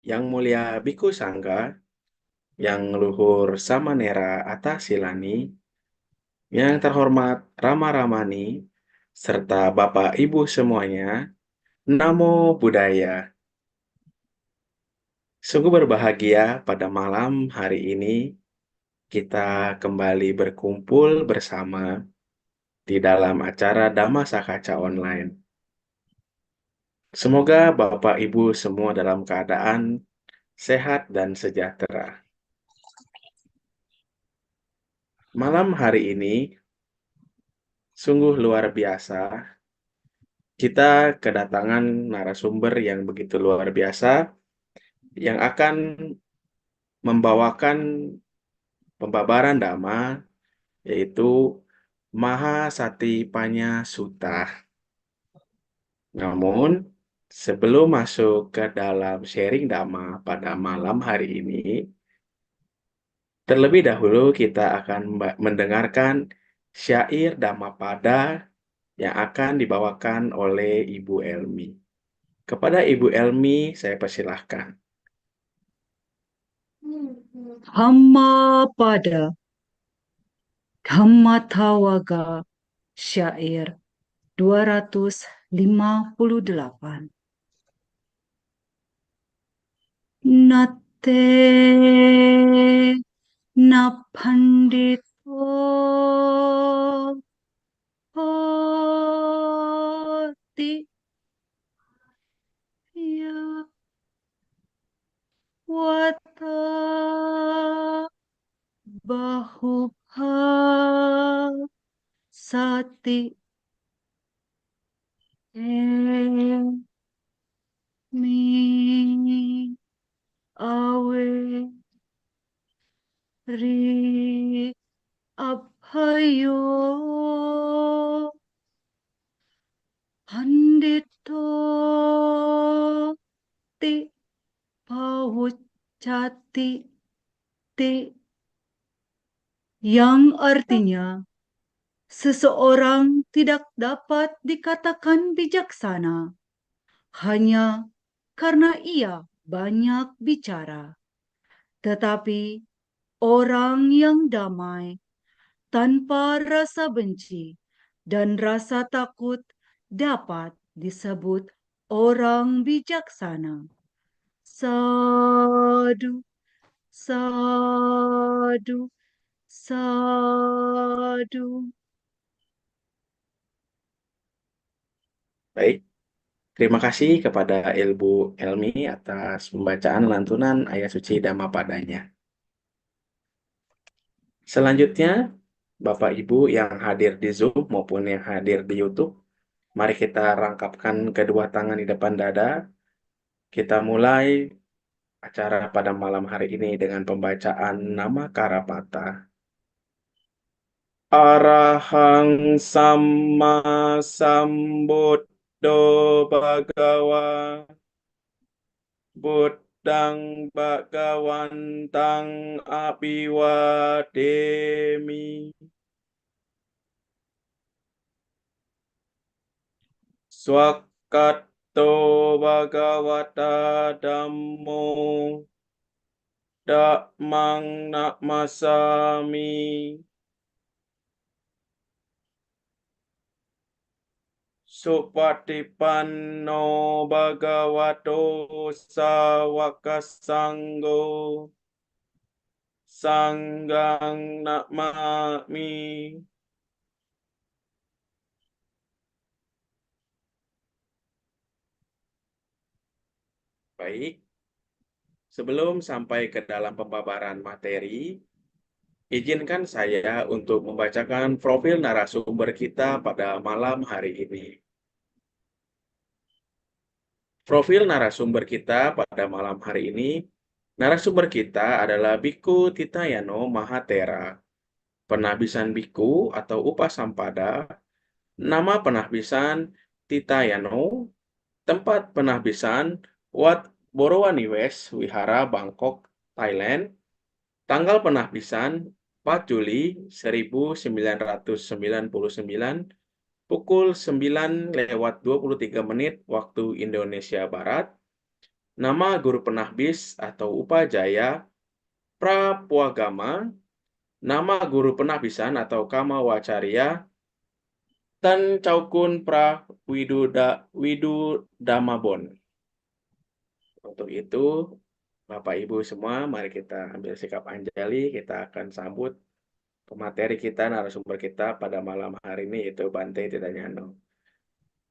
Yang Mulia Biku Sangga, Yang Luhur Samanera Atasilani, yang terhormat Rama Ramani, serta Bapak Ibu semuanya, Namo Buddhaya. Sungguh berbahagia pada malam hari ini kita kembali berkumpul bersama di dalam acara Dhammasakaca Online. Semoga Bapak Ibu semua dalam keadaan sehat dan sejahtera. Malam hari ini sungguh luar biasa. Kita kedatangan narasumber yang begitu luar biasa yang akan membawakan pembabaran Dhamma, yaitu Mahasatipanya Sutta. Namun, sebelum masuk ke dalam sharing Dhamma pada malam hari ini, terlebih dahulu kita akan mendengarkan syair Dhammapada yang akan dibawakan oleh Ibu Elmi. Kepada Ibu Elmi, saya persilahkan. Dhammapada Dhammathawaga Syair 258. Nate na pandito hoti ya wata bahubha sati mi awe ri abhayo pandito ti pawucati ti, yang artinya seseorang tidak dapat dikatakan bijaksana hanya karena ia banyak bicara, tetapi orang yang damai tanpa rasa benci dan rasa takut dapat disebut orang bijaksana. Sadu, sadu, sadu. Baik, terima kasih kepada Ibu Elmi atas pembacaan lantunan ayat suci Dhammapadanya. Selanjutnya, Bapak Ibu yang hadir di Zoom maupun yang hadir di YouTube, mari kita rangkapkan kedua tangan di depan dada. Kita mulai acara pada malam hari ini dengan pembacaan nama Karapata. Arahang Samma Sambuddho Bhagawa Buddhang Bhagawantang Abhiwademi. Swakato Bhagavata Dhammo Dhammang Namasami. Supatipanno Bhagavato Sawaka Sanggo Sanggang Namami. Baik, sebelum sampai ke dalam pembabaran materi, izinkan saya untuk membacakan profil narasumber kita pada malam hari ini. Profil narasumber kita pada malam hari ini, narasumber kita adalah Biku Titayano Mahatera, penahbisan Biku atau Upasampada, nama penahbisan Titayano, tempat penahbisan Wat Borowaniwes, Wihara, Bangkok, Thailand, tanggal penahbisan 4 Juli 1999, pukul 9:23 waktu Indonesia Barat, nama guru penahbis atau upajaya prapuagama, nama guru penahbisan atau kama wacarya, dan caukun pra widudamabon. Untuk itu, Bapak Ibu semua, mari kita ambil sikap anjali, kita akan sambut pemateri kita, narasumber kita pada malam hari ini, yaitu Bante Tidaknyano.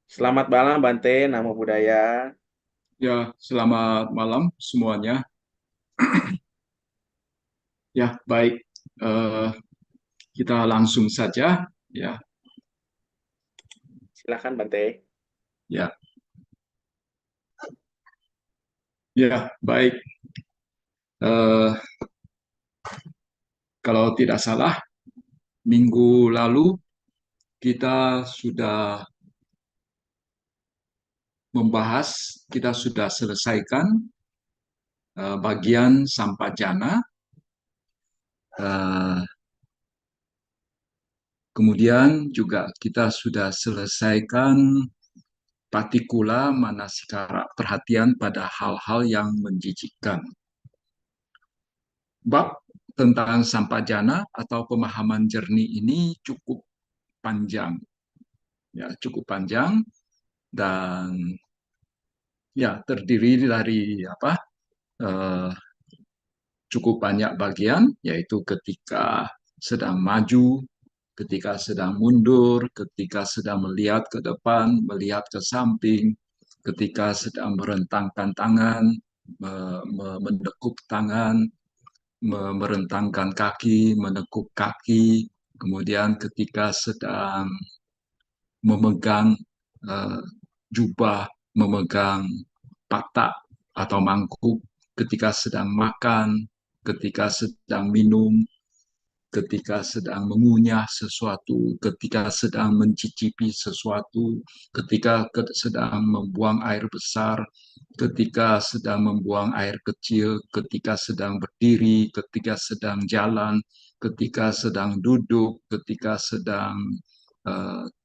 Selamat malam Bante, Namo Buddhaya. Ya, selamat malam semuanya. Ya, baik. Eh, kita langsung saja. Ya, Silakan Bante. ya, ya, baik. Eh, kalau tidak salah, minggu lalu kita sudah membahas, kita sudah selesaikan bagian Sampajana. Eh, kemudian juga kita sudah selesaikan patikula manasikara, perhatian pada hal-hal yang menjijikkan. Bab tentang sampajana atau pemahaman jernih ini cukup panjang, ya cukup panjang dan ya terdiri dari eh, cukup banyak bagian, yaitu ketika sedang maju, ketika sedang mundur, ketika sedang melihat ke depan, melihat ke samping, ketika sedang merentangkan tangan, menekuk tangan, merentangkan kaki, menekuk kaki, kemudian ketika sedang memegang uh, jubah, memegang patak atau mangkuk, ketika sedang makan, ketika sedang minum, ketika sedang mengunyah sesuatu, ketika sedang mencicipi sesuatu, ketika sedang membuang air besar, ketika sedang membuang air kecil, ketika sedang berdiri, ketika sedang jalan, ketika sedang duduk, ketika sedang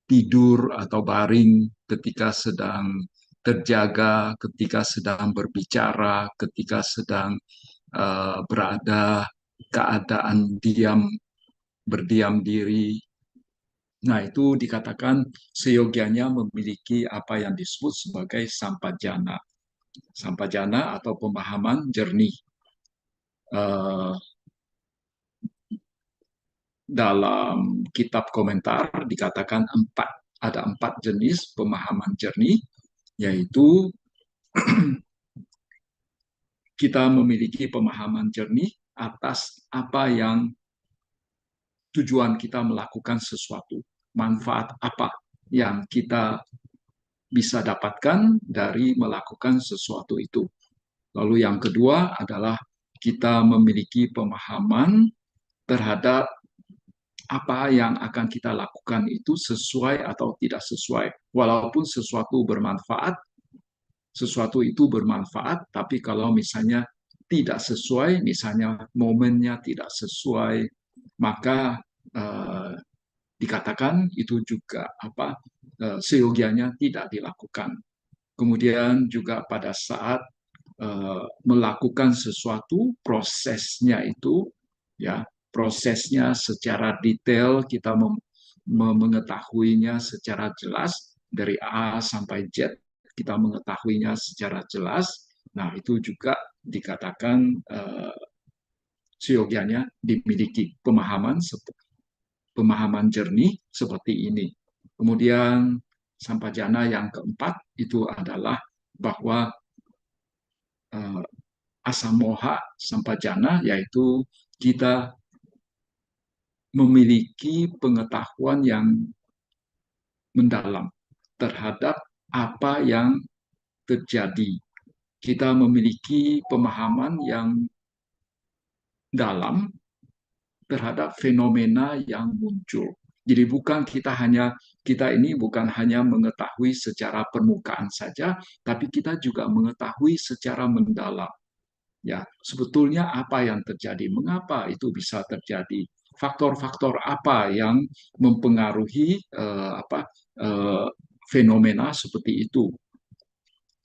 tidur atau baring, ketika sedang terjaga, ketika sedang berbicara, ketika sedang berada keadaan diam, berdiam diri. Nah, itu dikatakan seyogianya memiliki apa yang disebut sebagai sampajana. Sampajana atau pemahaman jernih. Dalam kitab komentar dikatakan ada empat jenis pemahaman jernih, yaitu kita memiliki pemahaman jernih atas apa yang tujuan kita melakukan sesuatu, manfaat apa yang kita bisa dapatkan dari melakukan sesuatu itu. Lalu yang kedua adalah kita memiliki pemahaman terhadap apa yang akan kita lakukan itu sesuai atau tidak sesuai. Walaupun sesuatu itu bermanfaat, tapi kalau misalnya tidak sesuai, misalnya momennya tidak sesuai, maka dikatakan itu juga seyogianya tidak dilakukan. Kemudian juga pada saat melakukan sesuatu, prosesnya itu ya prosesnya secara detail kita mengetahuinya secara jelas dari A sampai Z, kita mengetahuinya secara jelas. Nah, itu juga dikatakan seyogianya dimiliki pemahaman jernih seperti ini. Kemudian sampajana yang keempat itu adalah bahwa asamoha sampajana, yaitu kita memiliki pengetahuan yang mendalam terhadap apa yang terjadi. Kita memiliki pemahaman yang dalam terhadap fenomena yang muncul. Jadi kita ini bukan hanya mengetahui secara permukaan saja, tapi kita juga mengetahui secara mendalam. Ya, sebetulnya apa yang terjadi? Mengapa itu bisa terjadi? Faktor-faktor apa yang mempengaruhi fenomena seperti itu?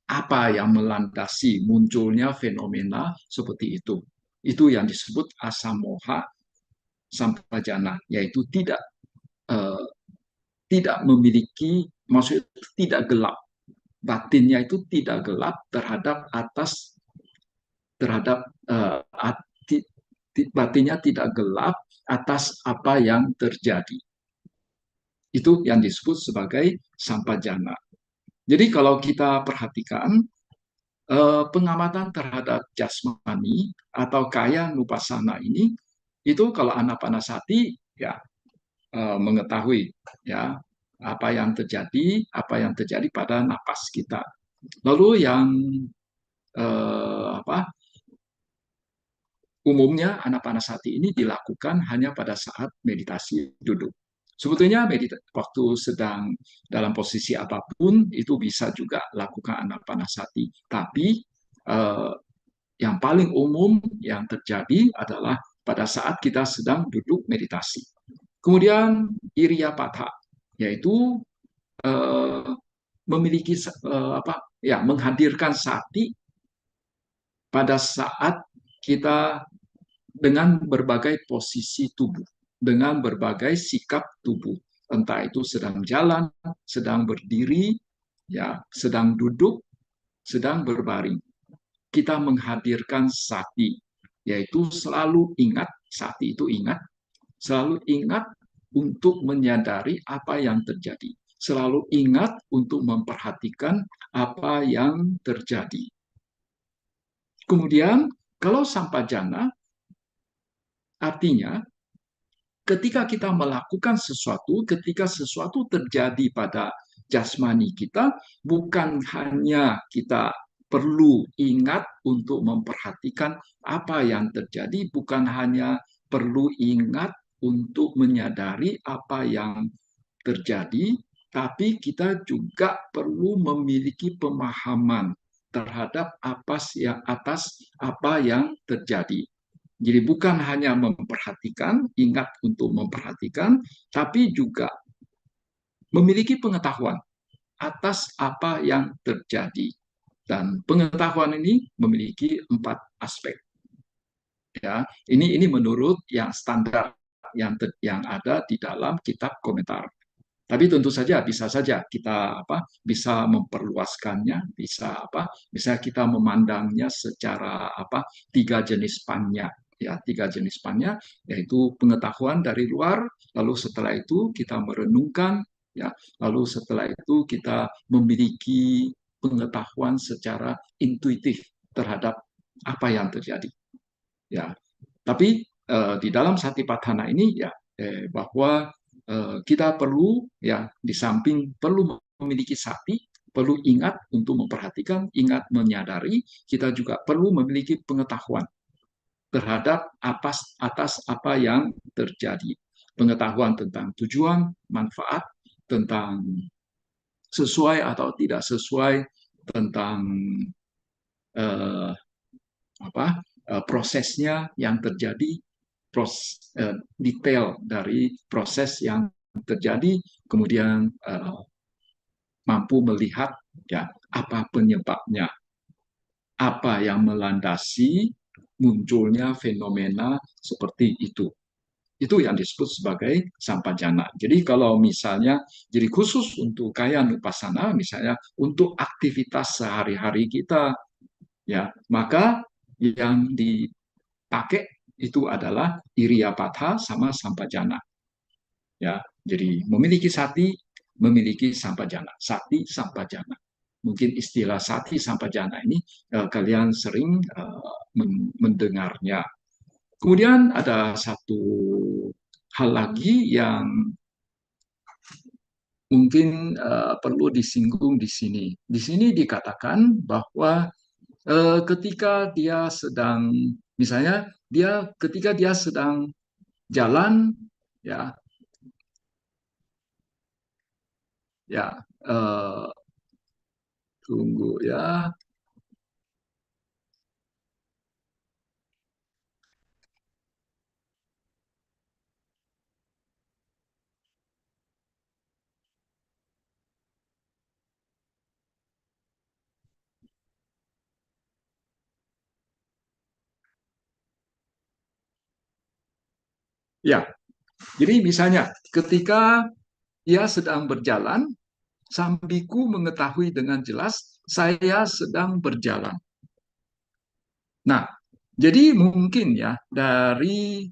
apa yang melandasi munculnya fenomena seperti itu. Itu yang disebut asamoha sampajana, yaitu eh, tidak memiliki, maksudnya tidak gelap, batinnya itu tidak gelap terhadap terhadap batinnya tidak gelap atas apa yang terjadi. Itu yang disebut sebagai sampajana. Jadi kalau kita perhatikan pengamatan terhadap jasmani atau kaya nupasana ini, itu kalau anapanasati ya mengetahui ya apa yang terjadi pada napas kita. Lalu yang apa umumnya anapanasati ini dilakukan hanya pada saat meditasi duduk. Sebetulnya waktu sedang dalam posisi apapun itu bisa juga lakukan anapanasati. Tapi yang paling umum yang terjadi adalah pada saat kita sedang duduk meditasi. Kemudian iriyapatha, yaitu eh, memiliki menghadirkan sati pada saat kita dengan berbagai posisi tubuh, dengan berbagai sikap tubuh, entah itu sedang jalan, sedang berdiri, ya, sedang duduk, sedang berbaring. Kita menghadirkan sati, yaitu selalu ingat, sati itu ingat, selalu ingat untuk menyadari apa yang terjadi, selalu ingat untuk memperhatikan apa yang terjadi. Kemudian, kalau sampajana, artinya ketika kita melakukan sesuatu, ketika sesuatu terjadi pada jasmani kita, bukan hanya kita perlu ingat untuk memperhatikan apa yang terjadi, bukan hanya perlu ingat untuk menyadari apa yang terjadi, tapi kita juga perlu memiliki pemahaman terhadap atas apa yang terjadi. Jadi bukan hanya memperhatikan, ingat untuk memperhatikan, tapi juga memiliki pengetahuan atas apa yang terjadi. Dan pengetahuan ini memiliki 4 aspek. Ya, ini menurut yang standar yang ada di dalam kitab komentar. Tapi tentu saja bisa saja kita bisa memperluaskannya, bisa kita memandangnya secara 3 jenis pannya, ya 3 jenis pannya, yaitu pengetahuan dari luar, lalu setelah itu kita merenungkan, ya, lalu setelah itu kita memiliki pengetahuan secara intuitif terhadap apa yang terjadi, ya. Tapi di dalam Satipatthana ini ya bahwa kita perlu ya di samping perlu memiliki sati, perlu ingat untuk memperhatikan, ingat menyadari, kita juga perlu memiliki pengetahuan terhadap atas apa yang terjadi. Pengetahuan tentang tujuan, manfaat, tentang sesuai atau tidak sesuai, tentang eh, prosesnya yang terjadi, detail dari proses yang terjadi, kemudian mampu melihat ya apa penyebabnya, apa yang melandasi munculnya fenomena seperti itu. Itu yang disebut sebagai sampajana. Jadi kalau misalnya, jadi khusus untuk kaya nupasana, misalnya untuk aktivitas sehari-hari kita, ya maka yang dipakai itu adalah iriyapatha sama sampajana. Ya, jadi memiliki sati, memiliki sampajana. Sati sampajana. Mungkin istilah sati sampajana ini kalian sering mendengarnya. Kemudian ada satu hal lagi yang mungkin perlu disinggung di sini. Di sini dikatakan bahwa ketika dia sedang, misalnya ketika dia sedang jalan, ya, ya, tunggu ya, Ya, jadi misalnya ketika ia sedang berjalan, sang biku mengetahui dengan jelas saya sedang berjalan. Nah, jadi mungkin ya dari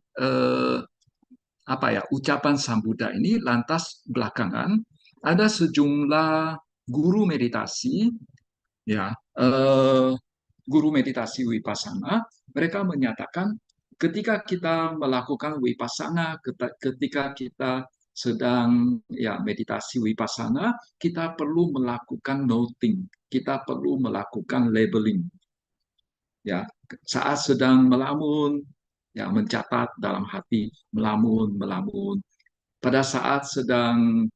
apa ya ucapan Sang Buddha ini lantas belakangan ada sejumlah guru meditasi ya guru meditasi Vipassana mereka menyatakan ketika kita melakukan Vipassana ketika kita sedang ya meditasi Vipassana kita perlu melakukan noting, kita perlu melakukan labeling ya saat sedang melamun ya mencatat dalam hati melamun melamun pada saat sedang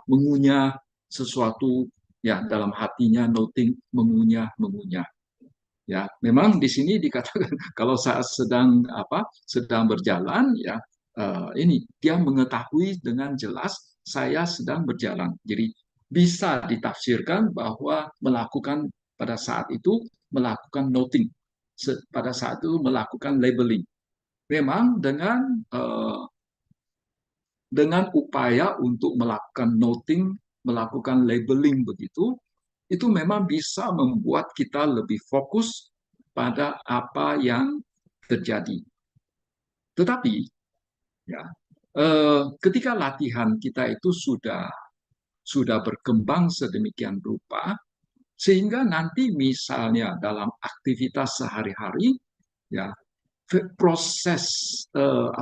mengunyah sesuatu ya dalam hatinya noting mengunyah mengunyah ya memang di sini dikatakan kalau saat sedang berjalan ya ini dia mengetahui dengan jelas saya sedang berjalan jadi bisa ditafsirkan bahwa melakukan pada saat itu melakukan noting pada saat itu melakukan labeling memang dengan upaya untuk melakukan noting, melakukan labeling begitu, itu memang bisa membuat kita lebih fokus pada apa yang terjadi. Tetapi ya, ketika latihan kita itu sudah berkembang sedemikian rupa, sehingga nanti misalnya dalam aktivitas sehari-hari, ya proses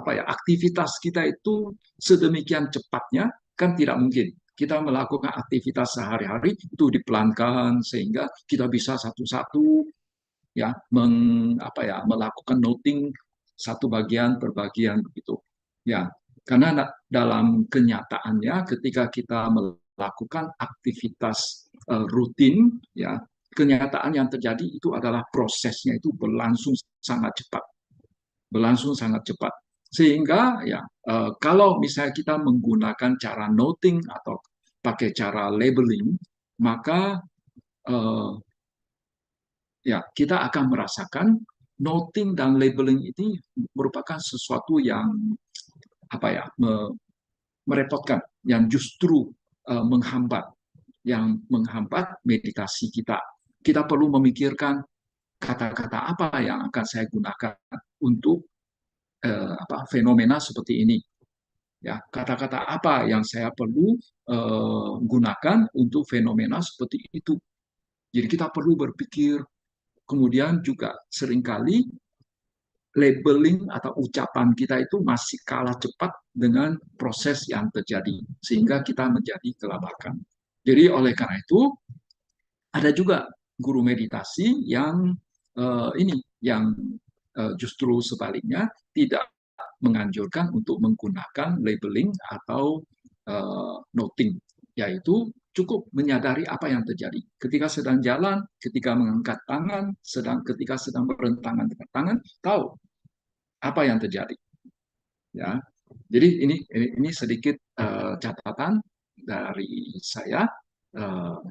aktivitas kita itu sedemikian cepatnya kan tidak mungkin kita melakukan aktivitas sehari-hari itu dipelankan sehingga kita bisa satu-satu ya melakukan noting satu bagian per bagian begitu ya karena dalam kenyataannya ketika kita melakukan aktivitas rutin ya kenyataan yang terjadi itu adalah prosesnya itu berlangsung sangat cepat. Sehingga ya kalau misalnya kita menggunakan cara noting atau pakai cara labeling, maka eh, ya kita akan merasakan noting dan labeling ini merupakan sesuatu yang merepotkan, yang justru menghambat, yang menghambat meditasi kita. Kita perlu memikirkan kata-kata apa yang akan saya gunakan untuk fenomena seperti ini. Ya, kata-kata apa yang saya perlu gunakan untuk fenomena seperti itu. Jadi kita perlu berpikir, kemudian juga seringkali labeling atau ucapan kita itu masih kalah cepat dengan proses yang terjadi, sehingga kita menjadi kelabakan. Jadi oleh karena itu, ada juga guru meditasi yang yang justru sebaliknya tidak menganjurkan untuk menggunakan labeling atau noting, yaitu cukup menyadari apa yang terjadi. Ketika sedang jalan, ketika mengangkat tangan, ketika sedang berentangan dengan tangan, tahu apa yang terjadi. Ya, jadi ini sedikit catatan dari saya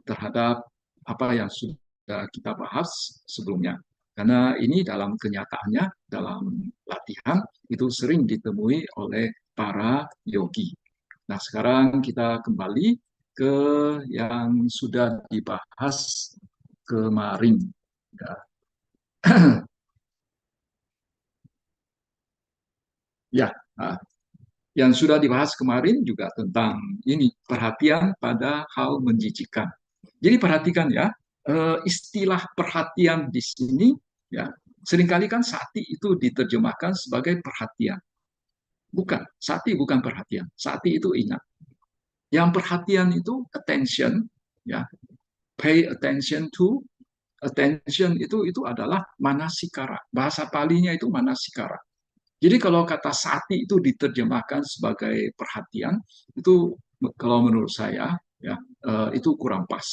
terhadap apa yang sudah kita bahas sebelumnya. Karena ini dalam kenyataannya, dalam latihan, itu sering ditemui oleh para yogi. Nah, sekarang kita kembali ke yang sudah dibahas kemarin. Ya, ya nah, yang sudah dibahas kemarin juga tentang ini, perhatian pada hal menjijikan. Jadi perhatikan ya, istilah perhatian di sini ya seringkali kan sati itu diterjemahkan sebagai perhatian. Bukan, sati bukan perhatian. Sati itu ingat. Yang perhatian itu attention, ya, pay attention to, attention itu adalah manasikara. Bahasa palinya itu manasikara. Jadi kalau kata sati itu diterjemahkan sebagai perhatian, itu kalau menurut saya ya itu kurang pas,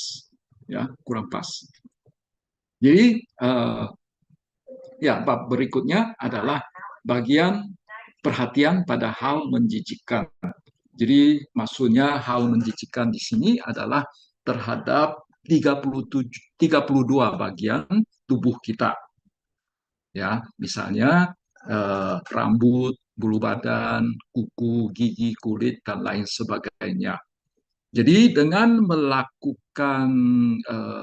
ya kurang pas. Jadi ya bab berikutnya adalah bagian perhatian pada hal menjijikkan. Jadi maksudnya hal menjijikkan di sini adalah terhadap 32 bagian tubuh kita. Ya, misalnya rambut bulu badan, kuku, gigi, kulit, dan lain sebagainya. Jadi dengan melakukan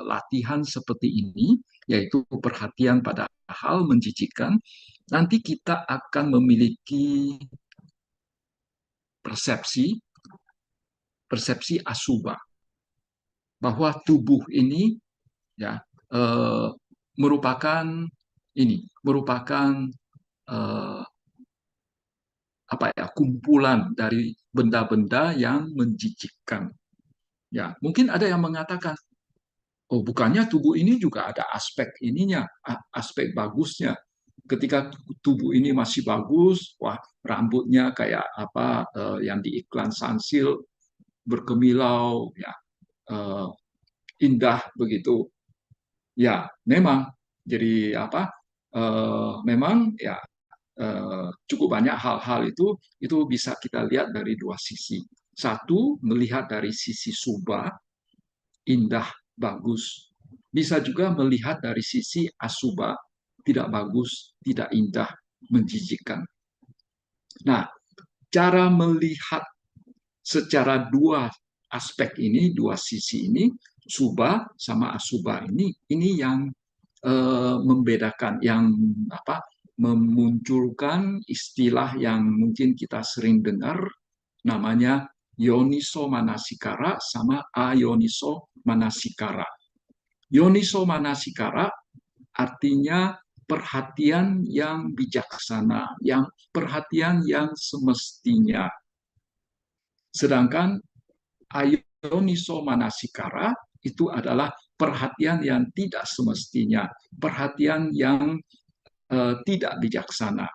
latihan seperti ini, yaitu perhatian pada hal menjijikkan, nanti kita akan memiliki persepsi asuba bahwa tubuh ini ya eh, merupakan merupakan eh, apa ya, kumpulan dari benda-benda yang menjijikkan. Ya, mungkin ada yang mengatakan, oh, bukannya tubuh ini juga ada aspek ininya, aspek bagusnya. Ketika tubuh ini masih bagus, wah, rambutnya kayak apa yang di iklan Sunsil berkemilau, ya, eh, indah begitu. Ya, memang. Jadi apa? Memang ya cukup banyak hal-hal itu bisa kita lihat dari dua sisi. Satu, melihat dari sisi subah, indah, bagus. Bisa juga melihat dari sisi asuba, tidak bagus, tidak indah, menjijikkan. Nah, cara melihat secara dua aspek ini, dua sisi ini, subah sama asuba ini yang membedakan, yang apa, memunculkan istilah yang mungkin kita sering dengar, namanya yoniso manasikara sama ayoniso manasikara. Yoniso manasikara artinya perhatian yang bijaksana, yang perhatian yang semestinya. Sedangkan ayoniso manasikara itu adalah perhatian yang tidak semestinya, perhatian yang tidak bijaksana.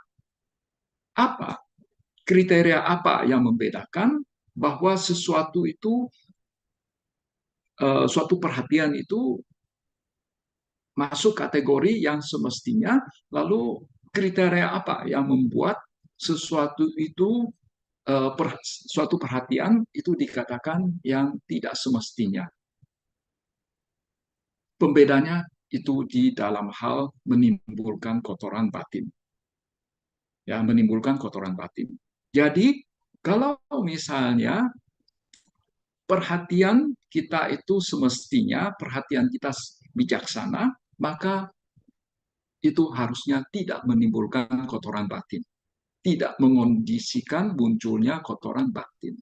Apa kriteria apa yang membedakan bahwa sesuatu itu, suatu perhatian itu masuk kategori yang semestinya, lalu kriteria apa yang membuat sesuatu itu, suatu perhatian itu dikatakan yang tidak semestinya. Pembedanya itu di dalam hal menimbulkan kotoran batin. Ya, menimbulkan kotoran batin. Jadi, kalau misalnya perhatian kita itu semestinya, perhatian kita bijaksana, maka itu harusnya tidak menimbulkan kotoran batin, tidak mengondisikan munculnya kotoran batin.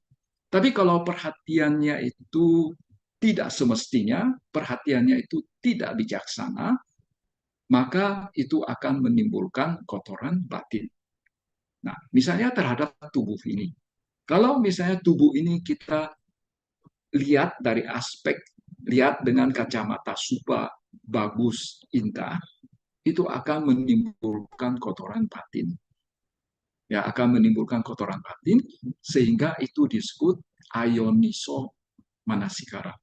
Tapi kalau perhatiannya itu tidak semestinya, perhatiannya itu tidak bijaksana, maka itu akan menimbulkan kotoran batin. Nah, misalnya terhadap tubuh ini. Kalau misalnya tubuh ini kita lihat dari aspek, lihat dengan kacamata suba, bagus, indah, itu akan menimbulkan kotoran batin. Ya, akan menimbulkan kotoran batin, sehingga itu disebut ayoniso manasikara.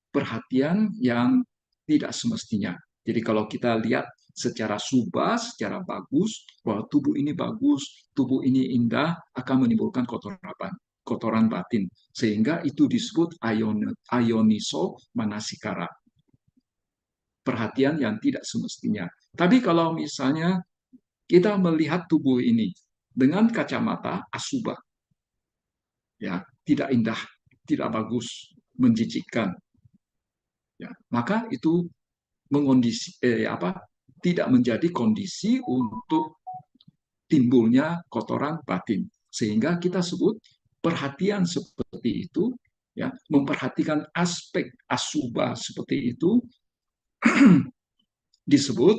Perhatian yang tidak semestinya. Jadi kalau kita lihat secara subah, secara bagus, bahwa tubuh ini bagus, tubuh ini indah, akan menimbulkan kotoran batin. Sehingga itu disebut ayoniso manasikara. Perhatian yang tidak semestinya. Tapi kalau misalnya kita melihat tubuh ini dengan kacamata asuba, ya, tidak indah, tidak bagus, menjijikkan, ya, maka itu tidak menjadi kondisi untuk timbulnya kotoran batin, sehingga kita sebut perhatian seperti itu, ya, memperhatikan aspek asuba seperti itu disebut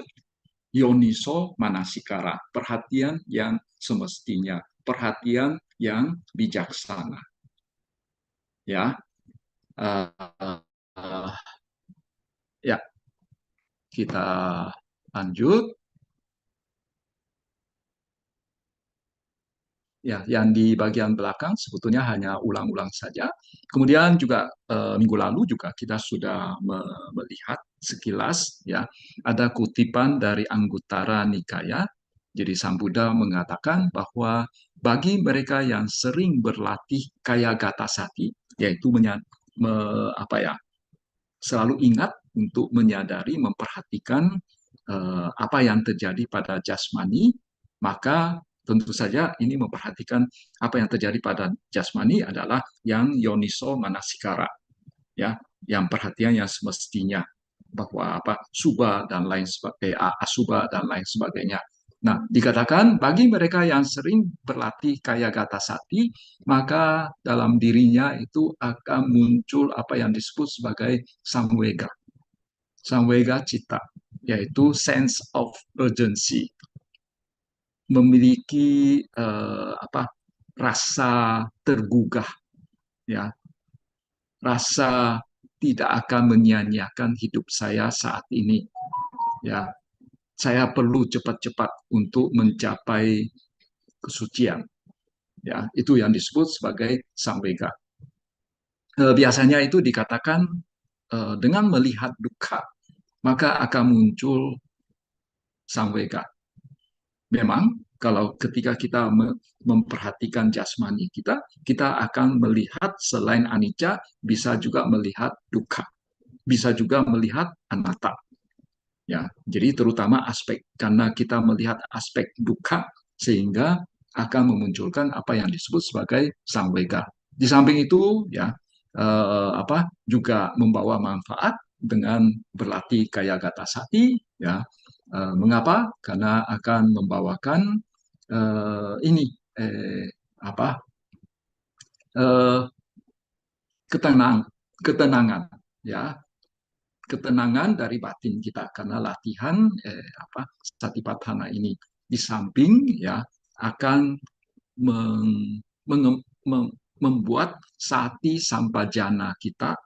yoniso manasikara, perhatian yang semestinya, perhatian yang bijaksana. Ya, ya, kita lanjut. Ya, yang di bagian belakang sebetulnya hanya ulang-ulang saja. Kemudian juga minggu lalu juga kita sudah melihat sekilas, ya, ada kutipan dari Anguttara Nikaya. Jadi Sang Buddha mengatakan bahwa bagi mereka yang sering berlatih kaya gata sati, yaitu selalu ingat untuk menyadari, memperhatikan apa yang terjadi pada jasmani, maka tentu saja ini memperhatikan apa yang terjadi pada jasmani adalah yang yoniso manasikara, ya, yang perhatian yang semestinya bahwa apa suba dan lain sebagainya, asuba dan lain sebagainya. Nah, dikatakan bagi mereka yang sering berlatih kaya gata sati, maka dalam dirinya itu akan muncul apa yang disebut sebagai samvega. Samvega cita, yaitu sense of urgency, memiliki rasa tergugah, ya, rasa tidak akan menyia-nyiakan hidup saya saat ini, ya, saya perlu cepat-cepat untuk mencapai kesucian, ya, itu yang disebut sebagai samvega. Biasanya itu dikatakan dengan melihat dukkha maka akan muncul samvega. Memang kalau ketika kita memperhatikan jasmani kita, kita akan melihat selain anicca, bisa juga melihat dukkha, bisa juga melihat anatta. Ya, jadi terutama aspek karena kita melihat aspek dukkha sehingga akan memunculkan apa yang disebut sebagai samvega. Di samping itu, ya, juga membawa manfaat dengan berlatih kaya gata sati, ya. Mengapa? Karena akan membawakan ini apa ketenangan, ya, ketenangan dari batin kita karena latihan satipatthana ini di samping, ya, akan membuat sati sampajana kita,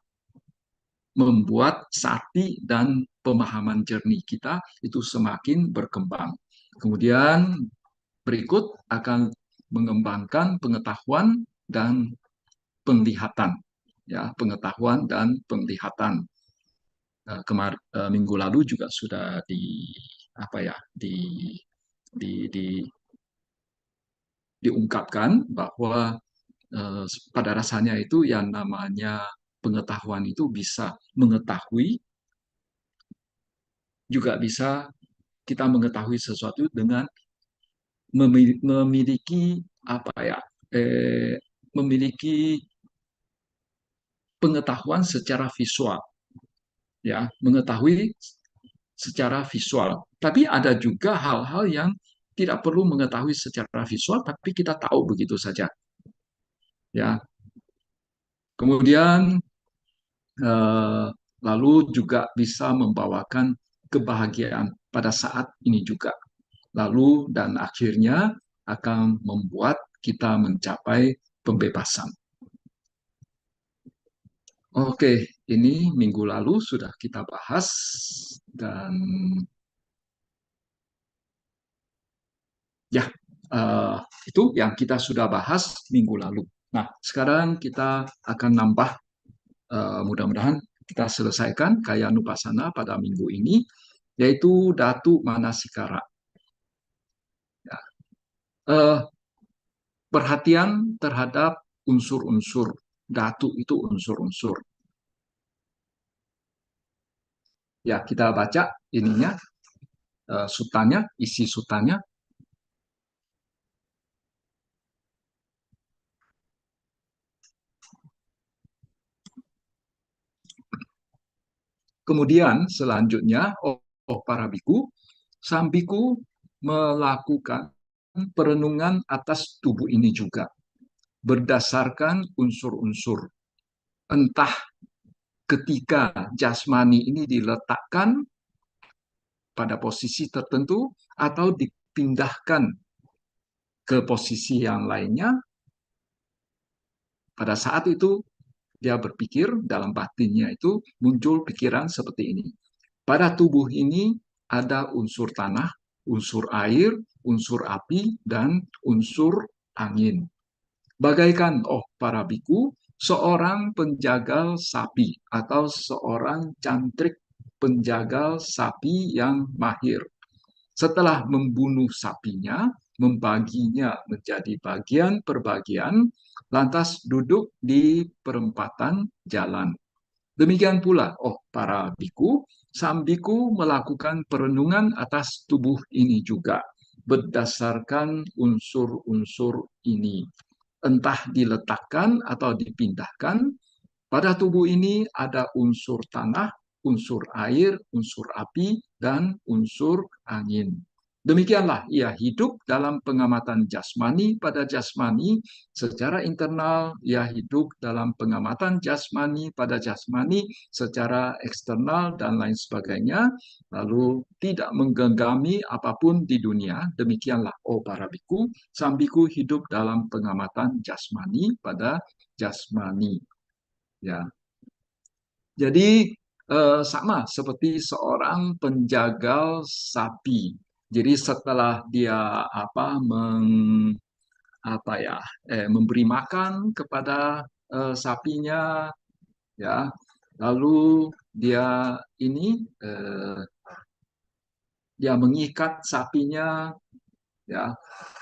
membuat sati dan pemahaman jernih kita itu semakin berkembang. Kemudian berikut akan mengembangkan pengetahuan dan penglihatan, ya, pengetahuan dan penglihatan. Minggu lalu juga sudah diungkapkan bahwa pada rasanya itu yang namanya pengetahuan itu bisa mengetahui, juga bisa kita mengetahui sesuatu dengan memiliki memiliki pengetahuan secara visual, ya, mengetahui secara visual. Tapi ada juga hal-hal yang tidak perlu mengetahui secara visual, tapi kita tahu begitu saja, ya. Kemudian lalu juga bisa membawakan kebahagiaan pada saat ini juga. Lalu dan akhirnya akan membuat kita mencapai pembebasan. Oke, ini minggu lalu sudah kita bahas dan ya, itu yang kita sudah bahas minggu lalu. Nah, sekarang kita akan nambah, mudah-mudahan kita selesaikan kaya nupasana pada minggu ini, yaitu Datu Manasikara. Ya. Perhatian terhadap unsur-unsur. Datu itu unsur-unsur. Ya, kita baca ininya, sutanya, isi sutanya. Kemudian selanjutnya, para biku, sang biku melakukan perenungan atas tubuh ini juga berdasarkan unsur-unsur. Entah ketika jasmani ini diletakkan pada posisi tertentu atau dipindahkan ke posisi yang lainnya, pada saat itu dia berpikir dalam batinnya itu muncul pikiran seperti ini. Pada tubuh ini ada unsur tanah, unsur air, unsur api, dan unsur angin. Bagaikan, para biku, seorang penjagal sapi atau seorang cantrik penjagal sapi yang mahir. Setelah membunuh sapinya, membaginya menjadi bagian per bagian, lantas duduk di perempatan jalan. Demikian pula, para biku, sang biku melakukan perenungan atas tubuh ini juga, berdasarkan unsur-unsur ini. Entah diletakkan atau dipindahkan, pada tubuh ini ada unsur tanah, unsur air, unsur api, dan unsur angin. Demikianlah ia hidup dalam pengamatan jasmani pada jasmani, secara internal ia hidup dalam pengamatan jasmani pada jasmani, secara eksternal dan lain sebagainya, lalu tidak menggenggami apapun di dunia. Demikianlah, oh para biku, sang biku hidup dalam pengamatan jasmani pada jasmani. Ya, jadi sama seperti seorang penjagal sapi. Jadi setelah dia memberi makan kepada sapinya, ya, lalu dia mengikat sapinya, ya,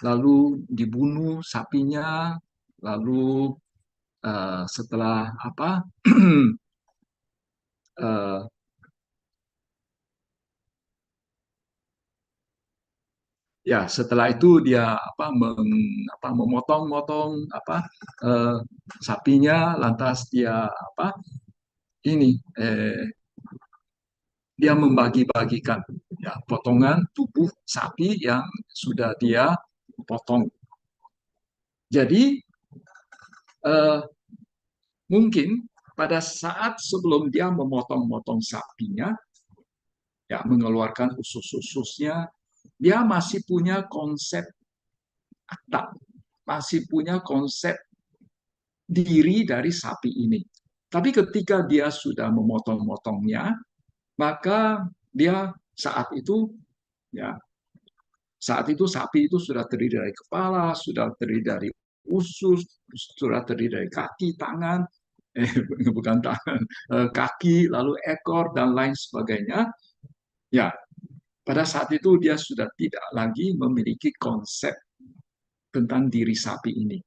lalu dibunuh sapinya, lalu setelah eh, ya setelah itu dia memotong-motong sapinya, lantas dia ini dia membagi-bagikan, ya, potongan tubuh sapi yang sudah dia potong. Jadi mungkin pada saat sebelum dia memotong-motong sapinya, ya, mengeluarkan usus-ususnya, dia masih punya konsep akta, masih punya konsep diri dari sapi ini. Tapi ketika dia sudah memotong-motongnya, maka dia ya saat itu sapi itu sudah terdiri dari kepala, sudah terdiri dari usus, sudah terdiri dari kaki, tangan, bukan tangan, kaki, lalu ekor dan lain sebagainya. Ya, pada saat itu dia sudah tidak lagi memiliki konsep tentang diri sapi ini.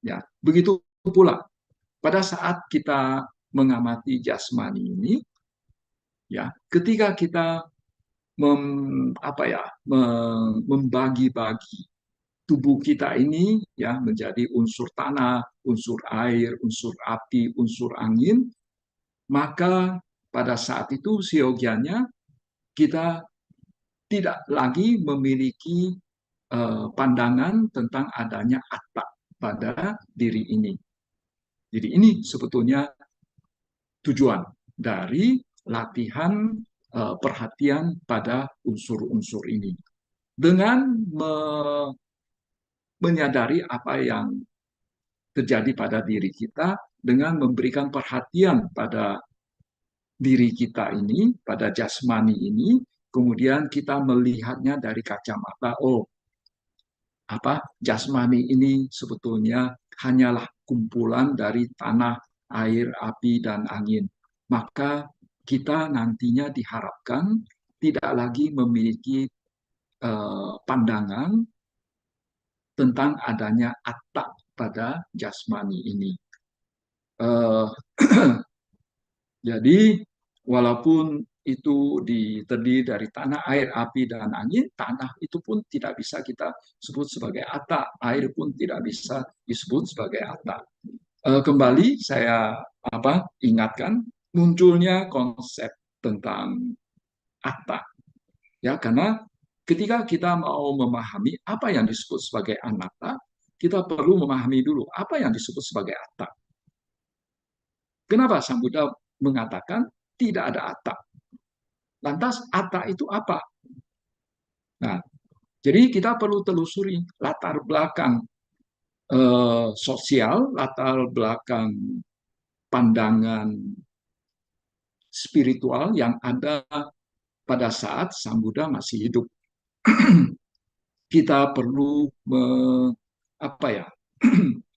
Ya, begitu pula pada saat kita mengamati jasmani ini, ya, ketika kita membagi-bagi tubuh kita ini, ya, menjadi unsur tanah, unsur air, unsur api, unsur angin, maka pada saat itu siogianya kita tidak lagi memiliki pandangan tentang adanya atta pada diri ini. Jadi ini sebetulnya tujuan dari latihan perhatian pada unsur-unsur ini. Dengan menyadari apa yang terjadi pada diri kita, dengan memberikan perhatian pada diri kita ini, pada jasmani ini, kemudian kita melihatnya dari kacamata, oh, jasmani ini sebetulnya hanyalah kumpulan dari tanah, air, api, dan angin. Maka kita nantinya diharapkan tidak lagi memiliki pandangan tentang adanya atta pada jasmani ini. Jadi walaupun itu terdiri dari tanah, air, api, dan angin, tanah itu pun tidak bisa kita sebut sebagai atta, air pun tidak bisa disebut sebagai atta. Kembali saya ingatkan munculnya konsep tentang atta, ya, karena ketika kita mau memahami apa yang disebut sebagai anatta, kita perlu memahami dulu apa yang disebut sebagai atta. Kenapa Sang Buddha mengatakan tidak ada atta? Lantas atta itu apa? Nah, jadi kita perlu telusuri latar belakang sosial, latar belakang pandangan spiritual yang ada pada saat Sang Buddha masih hidup. Kita perlu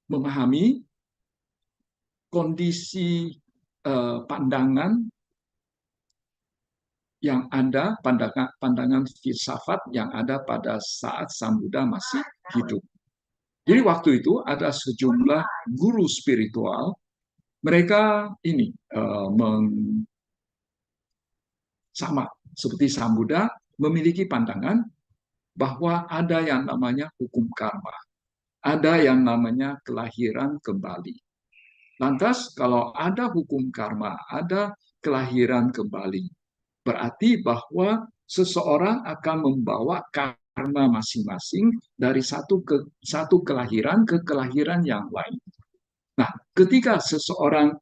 memahami kondisi pandangan yang ada, pandangan filsafat yang ada pada saat Sang Buddha masih hidup. Jadi waktu itu ada sejumlah guru spiritual, mereka ini sama seperti Sang Buddha memiliki pandangan bahwa ada yang namanya hukum karma, ada yang namanya kelahiran kembali. Lantas kalau ada hukum karma, ada kelahiran kembali, berarti bahwa seseorang akan membawa karma masing-masing dari satu kelahiran ke kelahiran yang lain. Nah, ketika seseorang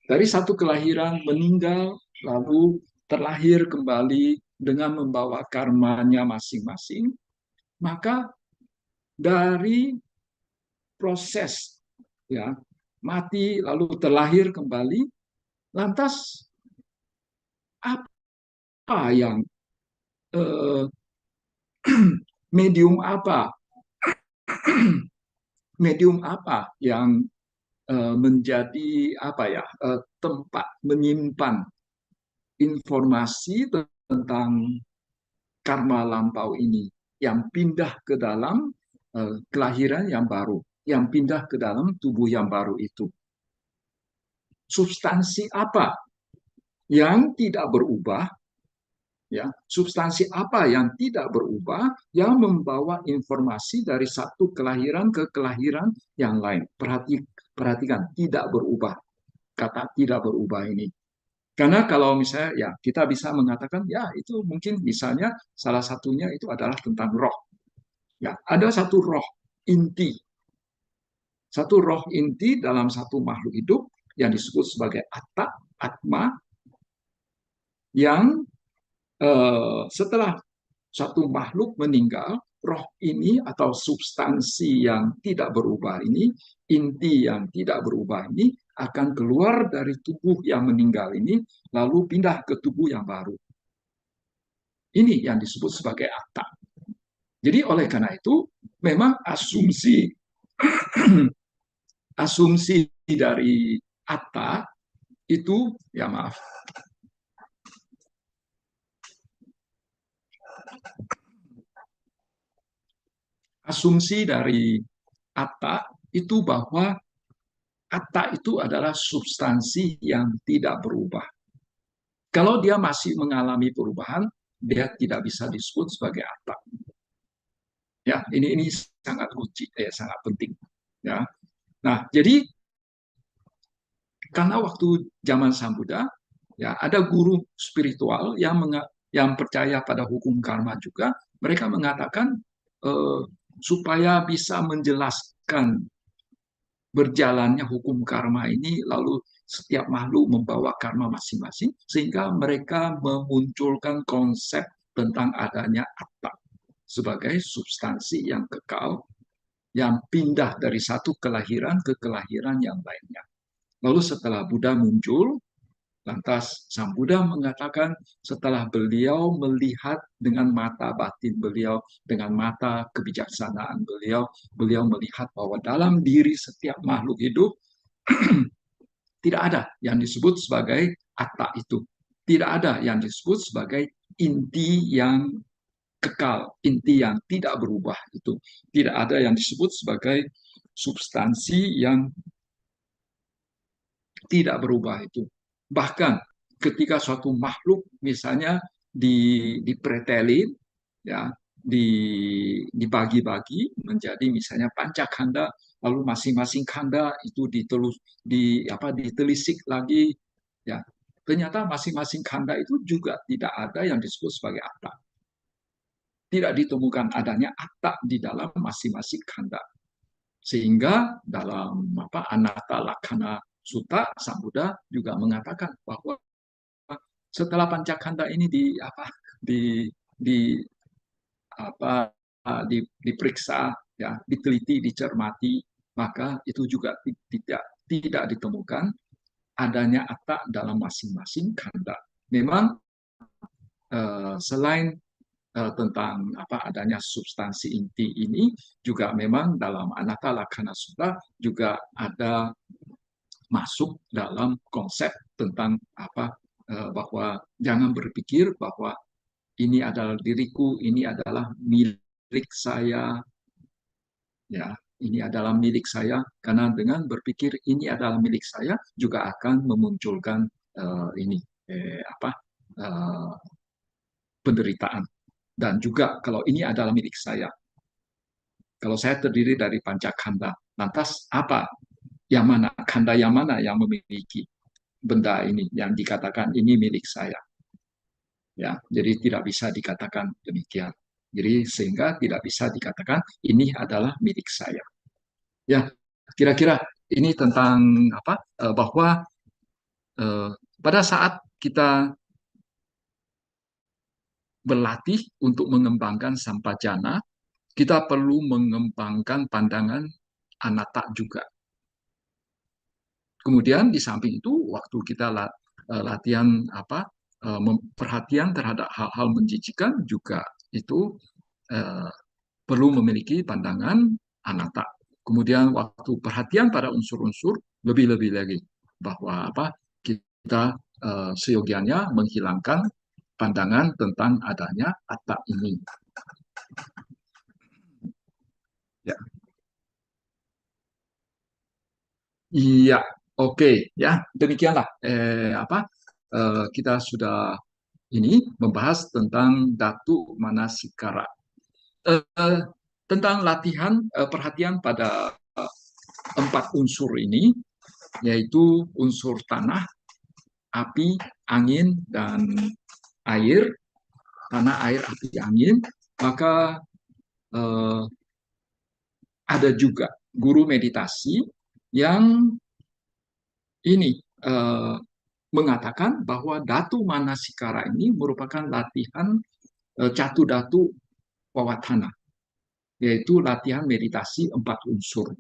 dari satu kelahiran meninggal, lalu terlahir kembali dengan membawa karmanya masing-masing, maka dari proses ya mati lalu terlahir kembali, lantas apa yang eh, medium apa medium apa yang menjadi apa ya tempat menyimpan informasi tentang karma lampau ini yang pindah ke dalam kelahiran yang baru, yang pindah ke dalam tubuh yang baru itu. Substansi apa yang tidak berubah, ya, substansi apa yang tidak berubah yang membawa informasi dari satu kelahiran ke kelahiran yang lain. Perhatikan, tidak berubah. Kata tidak berubah ini. Karena kalau misalnya ya kita bisa mengatakan ya itu mungkin misalnya salah satunya itu adalah tentang roh. Ya, ada satu roh inti. Satu roh inti dalam satu makhluk hidup yang disebut sebagai atta, atma, yang setelah satu makhluk meninggal, roh ini atau substansi yang tidak berubah ini, inti yang tidak berubah ini, akan keluar dari tubuh yang meninggal ini, lalu pindah ke tubuh yang baru. Ini yang disebut sebagai atta. Jadi oleh karena itu, memang asumsi asumsi dari atta itu, ya maaf, asumsi dari atta itu bahwa atta itu adalah substansi yang tidak berubah. Kalau dia masih mengalami perubahan, dia tidak bisa disebut sebagai atta. Ya, ini sangat kunci, sangat penting. Ya, nah jadi karena waktu zaman Sang Buddha, ya ada guru spiritual yang percaya pada hukum karma juga, mereka mengatakan supaya bisa menjelaskan berjalannya hukum karma ini, lalu setiap makhluk membawa karma masing-masing, sehingga mereka memunculkan konsep tentang adanya atta sebagai substansi yang kekal, yang pindah dari satu kelahiran ke kelahiran yang lainnya. Lalu setelah Buddha muncul, lantas Sang Buddha mengatakan setelah beliau melihat dengan mata batin beliau, dengan mata kebijaksanaan beliau, beliau melihat bahwa dalam diri setiap makhluk hidup tidak ada yang disebut sebagai atta itu. Tidak ada yang disebut sebagai inti yang kekal, inti yang tidak berubah itu. Tidak ada yang disebut sebagai substansi yang tidak berubah itu. Bahkan ketika suatu makhluk misalnya dipretelin, ya, dibagi-bagi menjadi misalnya pancakanda, lalu masing-masing kanda itu ditelisik lagi, ya, ternyata masing-masing kanda itu juga tidak ada yang disebut sebagai atta. Tidak ditemukan adanya atta di dalam masing-masing kanda. Sehingga dalam Anatta Lakkhana Sutta, Sang Buddha juga mengatakan bahwa setelah pancakanda ini di di apa diperiksa, ya, diteliti, dicermati, maka itu juga tidak ditemukan adanya atta dalam masing-masing kanda. Memang selain tentang adanya substansi inti ini, juga memang dalam Anatta Lakkhana Sutta juga ada masuk dalam konsep tentang bahwa jangan berpikir bahwa ini adalah diriku, ini adalah milik saya, ya, ini adalah milik saya, karena dengan berpikir ini adalah milik saya juga akan memunculkan ini penderitaan. Dan juga kalau ini adalah milik saya, kalau saya terdiri dari pancakanda, lantas apa yang mana, kanda yang mana yang memiliki benda ini yang dikatakan ini milik saya? Ya, jadi tidak bisa dikatakan demikian. Jadi sehingga tidak bisa dikatakan ini adalah milik saya. Ya, kira-kira ini tentang apa? Bahwa pada saat kita berlatih untuk mengembangkan sampajana, kita perlu mengembangkan pandangan anatta juga. Kemudian di samping itu, waktu kita latihan apa, perhatian terhadap hal-hal menjijikan juga itu eh, perlu memiliki pandangan anatta. Kemudian waktu perhatian pada unsur-unsur lebih-lebih lagi bahwa apa, kita seyogianya menghilangkan pandangan tentang adanya atta ini. Ya. Iya, oke, ya demikianlah kita sudah ini membahas tentang Datu Manasikara. Eh, Tentang latihan perhatian pada empat unsur ini, yaitu unsur tanah, api, angin, dan air. Tanah, air, api, angin. Maka eh, ada juga guru meditasi yang ini mengatakan bahwa Datu Manasikara ini merupakan latihan Catu Datu Wawatana, yaitu latihan meditasi empat unsur.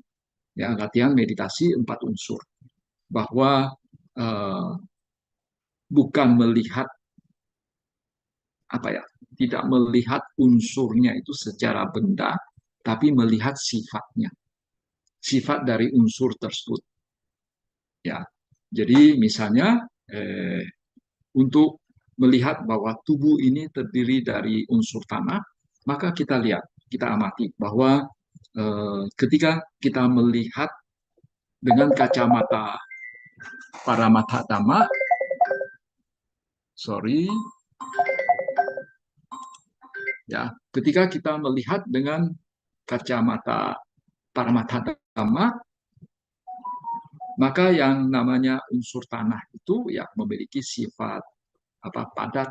Ya, latihan meditasi empat unsur. Bahwa bukan melihat apa ya, tidak melihat unsurnya itu secara benda, tapi melihat sifatnya, sifat dari unsur tersebut. Ya, jadi misalnya untuk melihat bahwa tubuh ini terdiri dari unsur tanah, maka kita lihat, kita amati bahwa ketika kita melihat dengan kacamata Paramatma, ya, ketika kita melihat dengan kacamata Paramatma, maka yang namanya unsur tanah itu ya memiliki sifat apa, padat,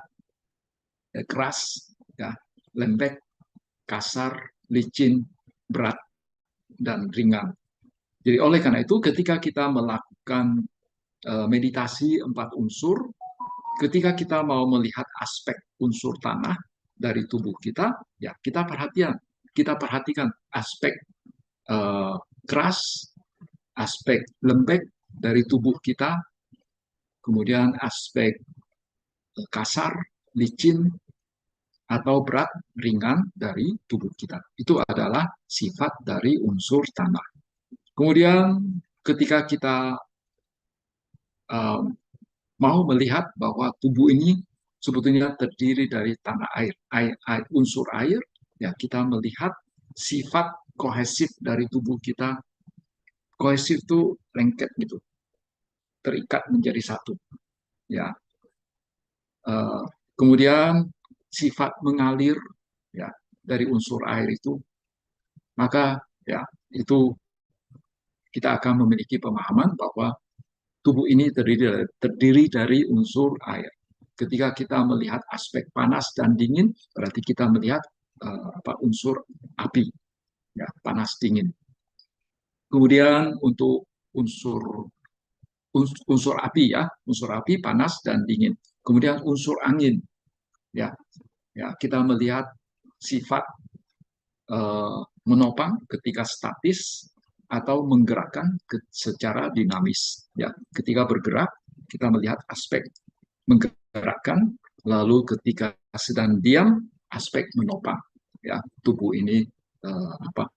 keras, ya, lembek, kasar, licin, berat, dan ringan. Jadi oleh karena itu ketika kita melakukan meditasi empat unsur, ketika kita mau melihat aspek unsur tanah dari tubuh kita, ya kita perhatikan aspek keras, aspek lembek dari tubuh kita, kemudian aspek kasar, licin, atau berat, ringan dari tubuh kita. Itu adalah sifat dari unsur tanah. Kemudian ketika kita mau melihat bahwa tubuh ini sebetulnya terdiri dari tanah air, unsur air, ya kita melihat sifat kohesif dari tubuh kita. Kohesif itu lengket gitu, terikat menjadi satu. Ya, kemudian sifat mengalir ya dari unsur air itu, maka ya itu kita akan memiliki pemahaman bahwa tubuh ini terdiri dari unsur air. Ketika kita melihat aspek panas dan dingin, berarti kita melihat unsur api, ya panas dingin. Kemudian untuk unsur api, ya unsur api panas dan dingin. Kemudian unsur angin, ya kita melihat sifat menopang ketika statis atau menggerakkan secara dinamis. Ya, ketika bergerak kita melihat aspek menggerakkan, lalu ketika sedang diam aspek menopang. Ya, tubuh ini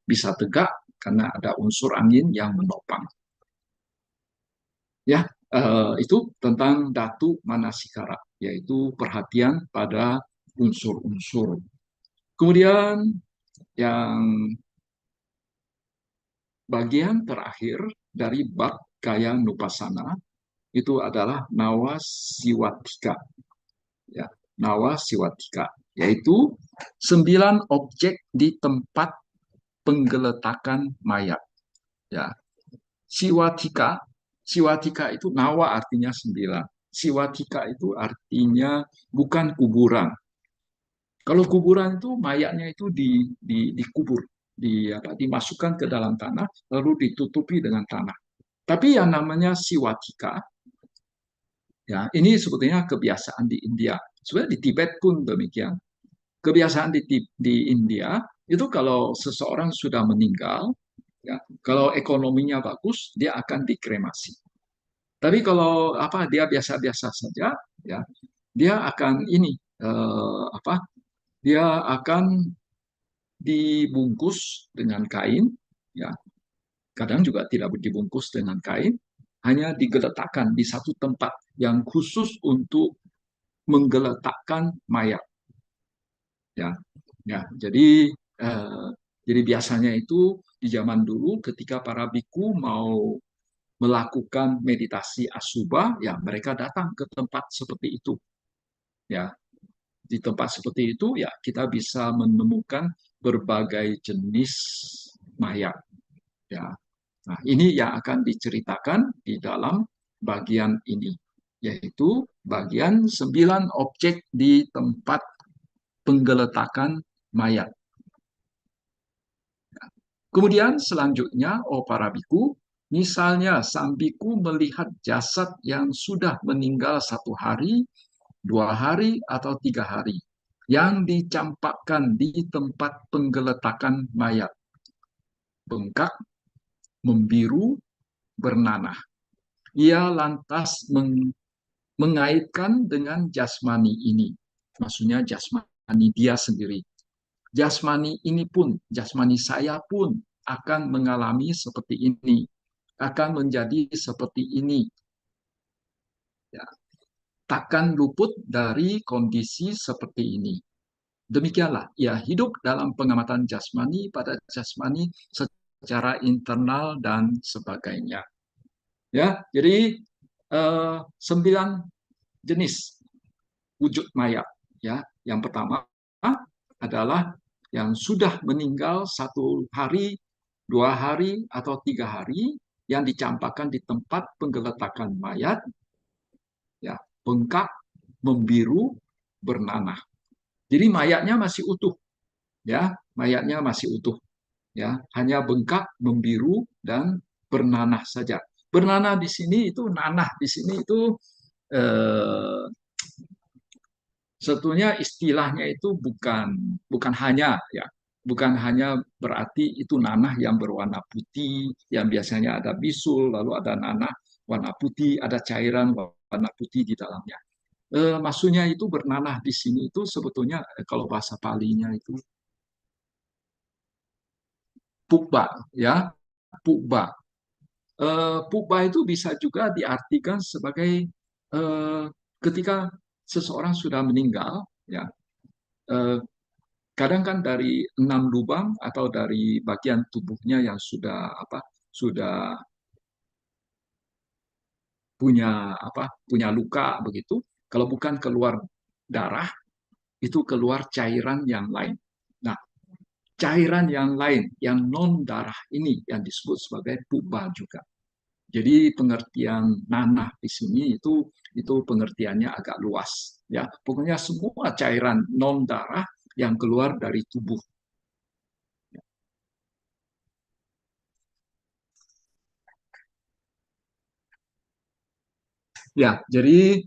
bisa tegak karena ada unsur angin yang menopang. Ya, itu tentang Datu Manasikara, yaitu perhatian pada unsur-unsur. Kemudian yang bagian terakhir dari bab Kaya Nupasana itu adalah Nawa Siwatika. Ya, Nawa Siwatika. yaitu 9 objek di tempat penggeletakan mayat. Ya, siwatika, siwatika itu nawa artinya 9. Siwatika itu artinya bukan kuburan. Kalau kuburan itu mayatnya itu dikubur, dimasukkan ke dalam tanah, lalu ditutupi dengan tanah. Tapi yang namanya siwatika, ya ini sebetulnya kebiasaan di India. Sebenarnya di Tibet pun demikian. Kebiasaan di India itu kalau seseorang sudah meninggal, ya, kalau ekonominya bagus, dia akan dikremasi. Tapi kalau dia biasa-biasa saja, ya, dia akan dia akan dibungkus dengan kain, ya. Kadang juga tidak dibungkus dengan kain, hanya digeletakkan di satu tempat yang khusus untuk menggeletakkan mayat. Ya, ya. Jadi biasanya itu di zaman dulu ketika para biku mau melakukan meditasi asubha, ya mereka datang ke tempat seperti itu. Ya, di tempat seperti itu ya kita bisa menemukan berbagai jenis mayat. Ya, nah ini yang akan diceritakan di dalam bagian ini, yaitu bagian 9 objek di tempat penggeletakan mayat. Kemudian selanjutnya, para biku, misalnya sang biku melihat jasad yang sudah meninggal 1 hari, 2 hari, atau 3 hari, yang dicampakkan di tempat penggeletakan mayat. Bengkak, membiru, bernanah. Ia lantas mengaitkan dengan jasmani ini. Maksudnya jasmani dia sendiri. Jasmani ini pun, jasmani saya pun akan mengalami seperti ini, akan menjadi seperti ini. Ya. Takkan luput dari kondisi seperti ini. Demikianlah, ia hidup dalam pengamatan jasmani pada jasmani secara internal dan sebagainya. Ya, jadi 9 jenis wujud mayat. Ya, yang pertama adalah yang sudah meninggal 1 hari, 2 hari, atau 3 hari, yang dicampakkan di tempat penggeletakan mayat, ya, bengkak, membiru, bernanah. Jadi mayatnya masih utuh, ya, mayatnya masih utuh, ya, hanya bengkak, membiru, dan bernanah saja. Bernanah di sini itu, nanah di sini itu sebetulnya istilahnya itu bukan hanya berarti itu nanah yang berwarna putih, yang biasanya ada bisul, lalu ada nanah warna putih, ada cairan warna putih di dalamnya. Maksudnya itu bernanah di sini itu sebetulnya kalau bahasa Palinya itu pukba, ya, pukba. Pukba itu bisa juga diartikan sebagai ketika seseorang sudah meninggal, ya, kadang kan dari 6 lubang atau dari bagian tubuhnya yang sudah punya luka begitu. Kalau bukan keluar darah, itu keluar cairan yang lain. Nah, cairan yang lain yang non darah ini yang disebut sebagai puba juga. Jadi pengertian nanah di sini itu pengertiannya agak luas, ya. Pokoknya semua cairan non darah yang keluar dari tubuh. Ya, jadi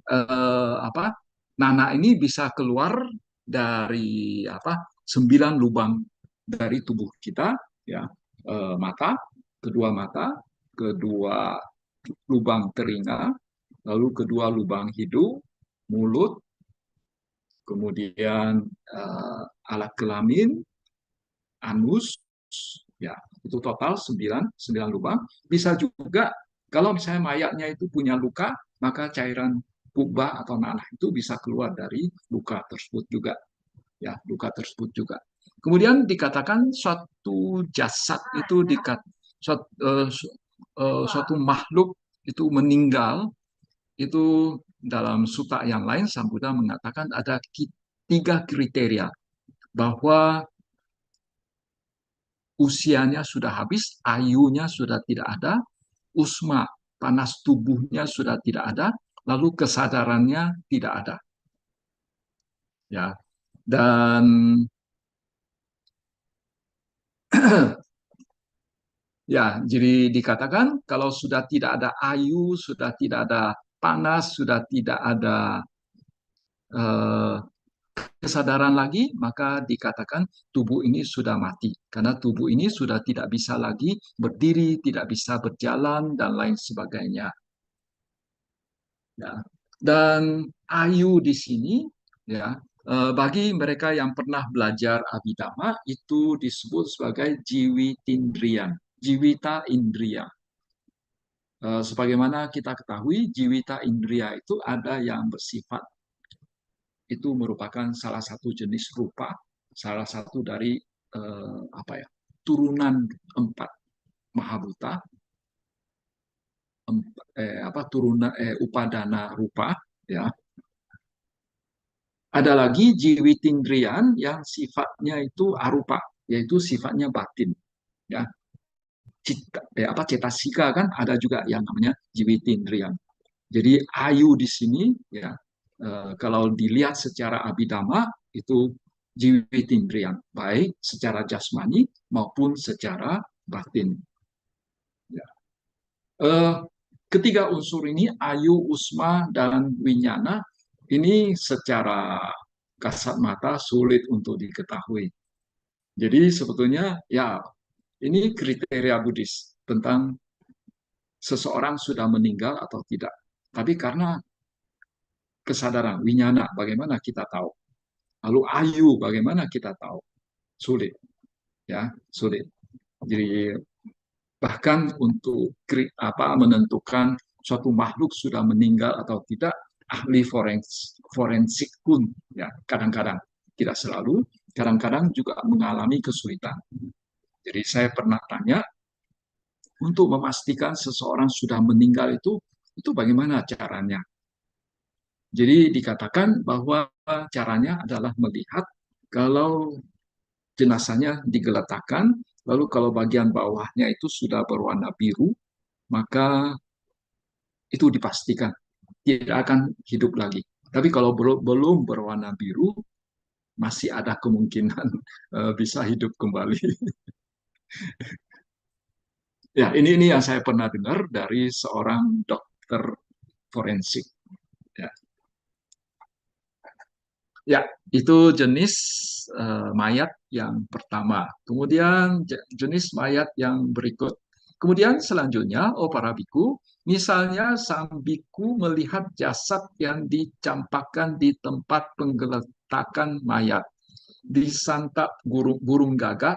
nanah ini bisa keluar dari 9 lubang dari tubuh kita, ya. Mata, kedua lubang telinga, lalu kedua lubang hidung, mulut, kemudian alat kelamin, anus, ya, itu total 9 lubang. Bisa juga kalau misalnya mayatnya itu punya luka, maka cairan puba atau nanah itu bisa keluar dari luka tersebut juga, ya, luka tersebut juga. Kemudian dikatakan suatu jasad itu suatu makhluk itu meninggal, itu dalam sutta yang lain Sang Buddha mengatakan ada tiga kriteria bahwa usianya sudah habis, ayunya sudah tidak ada, usma panas tubuhnya sudah tidak ada, lalu kesadarannya tidak ada. Ya, dan ya, jadi dikatakan kalau sudah tidak ada ayu, sudah tidak ada panas, sudah tidak ada eh, kesadaran lagi, maka dikatakan tubuh ini sudah mati. Karena tubuh ini sudah tidak bisa lagi berdiri, tidak bisa berjalan, dan lain sebagainya. Ya. Dan ayu di sini, ya, bagi mereka yang pernah belajar Abhidhamma, itu disebut sebagai jiwitindriyan, jiwita indriya. Sebagaimana kita ketahui, jiwita indriya itu ada yang bersifat, itu merupakan salah satu jenis rupa, salah satu dari turunan 4 mahabhuta, turunan upadana rupa, ya. Ada lagi jiwitindriyan yang sifatnya itu arupa, yaitu sifatnya batin, ya. Cetasika kan ada juga yang namanya jiwitindriyan. Jadi ayu di sini, ya, kalau dilihat secara abhidhamma itu jiwitindriyan, baik secara jasmani maupun secara batin. Ya. Ketiga unsur ini, ayu, usma, dan winyana, ini secara kasat mata sulit untuk diketahui. Jadi sebetulnya ya ini kriteria Buddhis tentang seseorang sudah meninggal atau tidak. Tapi karena kesadaran, winyana, bagaimana kita tahu? Lalu ayu, bagaimana kita tahu? Sulit, ya, sulit. Jadi bahkan untuk menentukan suatu makhluk sudah meninggal atau tidak, ahli forensik pun, ya, kadang-kadang, tidak selalu, kadang-kadang juga mengalami kesulitan. Jadi saya pernah tanya, untuk memastikan seseorang sudah meninggal itu bagaimana caranya? Jadi dikatakan bahwa caranya adalah melihat kalau jenazahnya digeletakkan, lalu kalau bagian bawahnya itu sudah berwarna biru, maka itu dipastikan tidak akan hidup lagi. Tapi kalau belum berwarna biru, masih ada kemungkinan bisa hidup kembali. Ya, ini yang saya pernah dengar dari seorang dokter forensik. Ya, ya, itu jenis mayat yang pertama. Kemudian jenis mayat yang berikut. Kemudian selanjutnya, oh para biku, misalnya sang biku melihat jasad yang dicampakkan di tempat penggeletakan mayat, disantap burung gagak,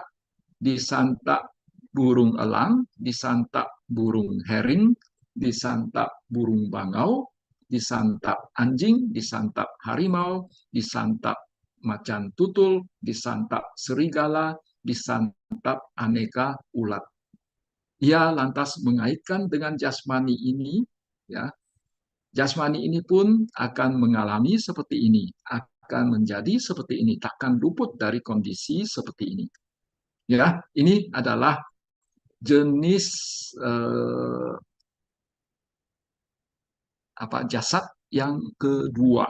disantap burung elang, disantap burung herring, disantap burung bangau, disantap anjing, disantap harimau, disantap macan tutul, disantap serigala, disantap aneka ulat. Ia lantas mengaitkan dengan jasmani ini, ya. Jasmani ini pun akan mengalami seperti ini, akan menjadi seperti ini, takkan luput dari kondisi seperti ini. Ya, ini adalah jenis jasad yang kedua,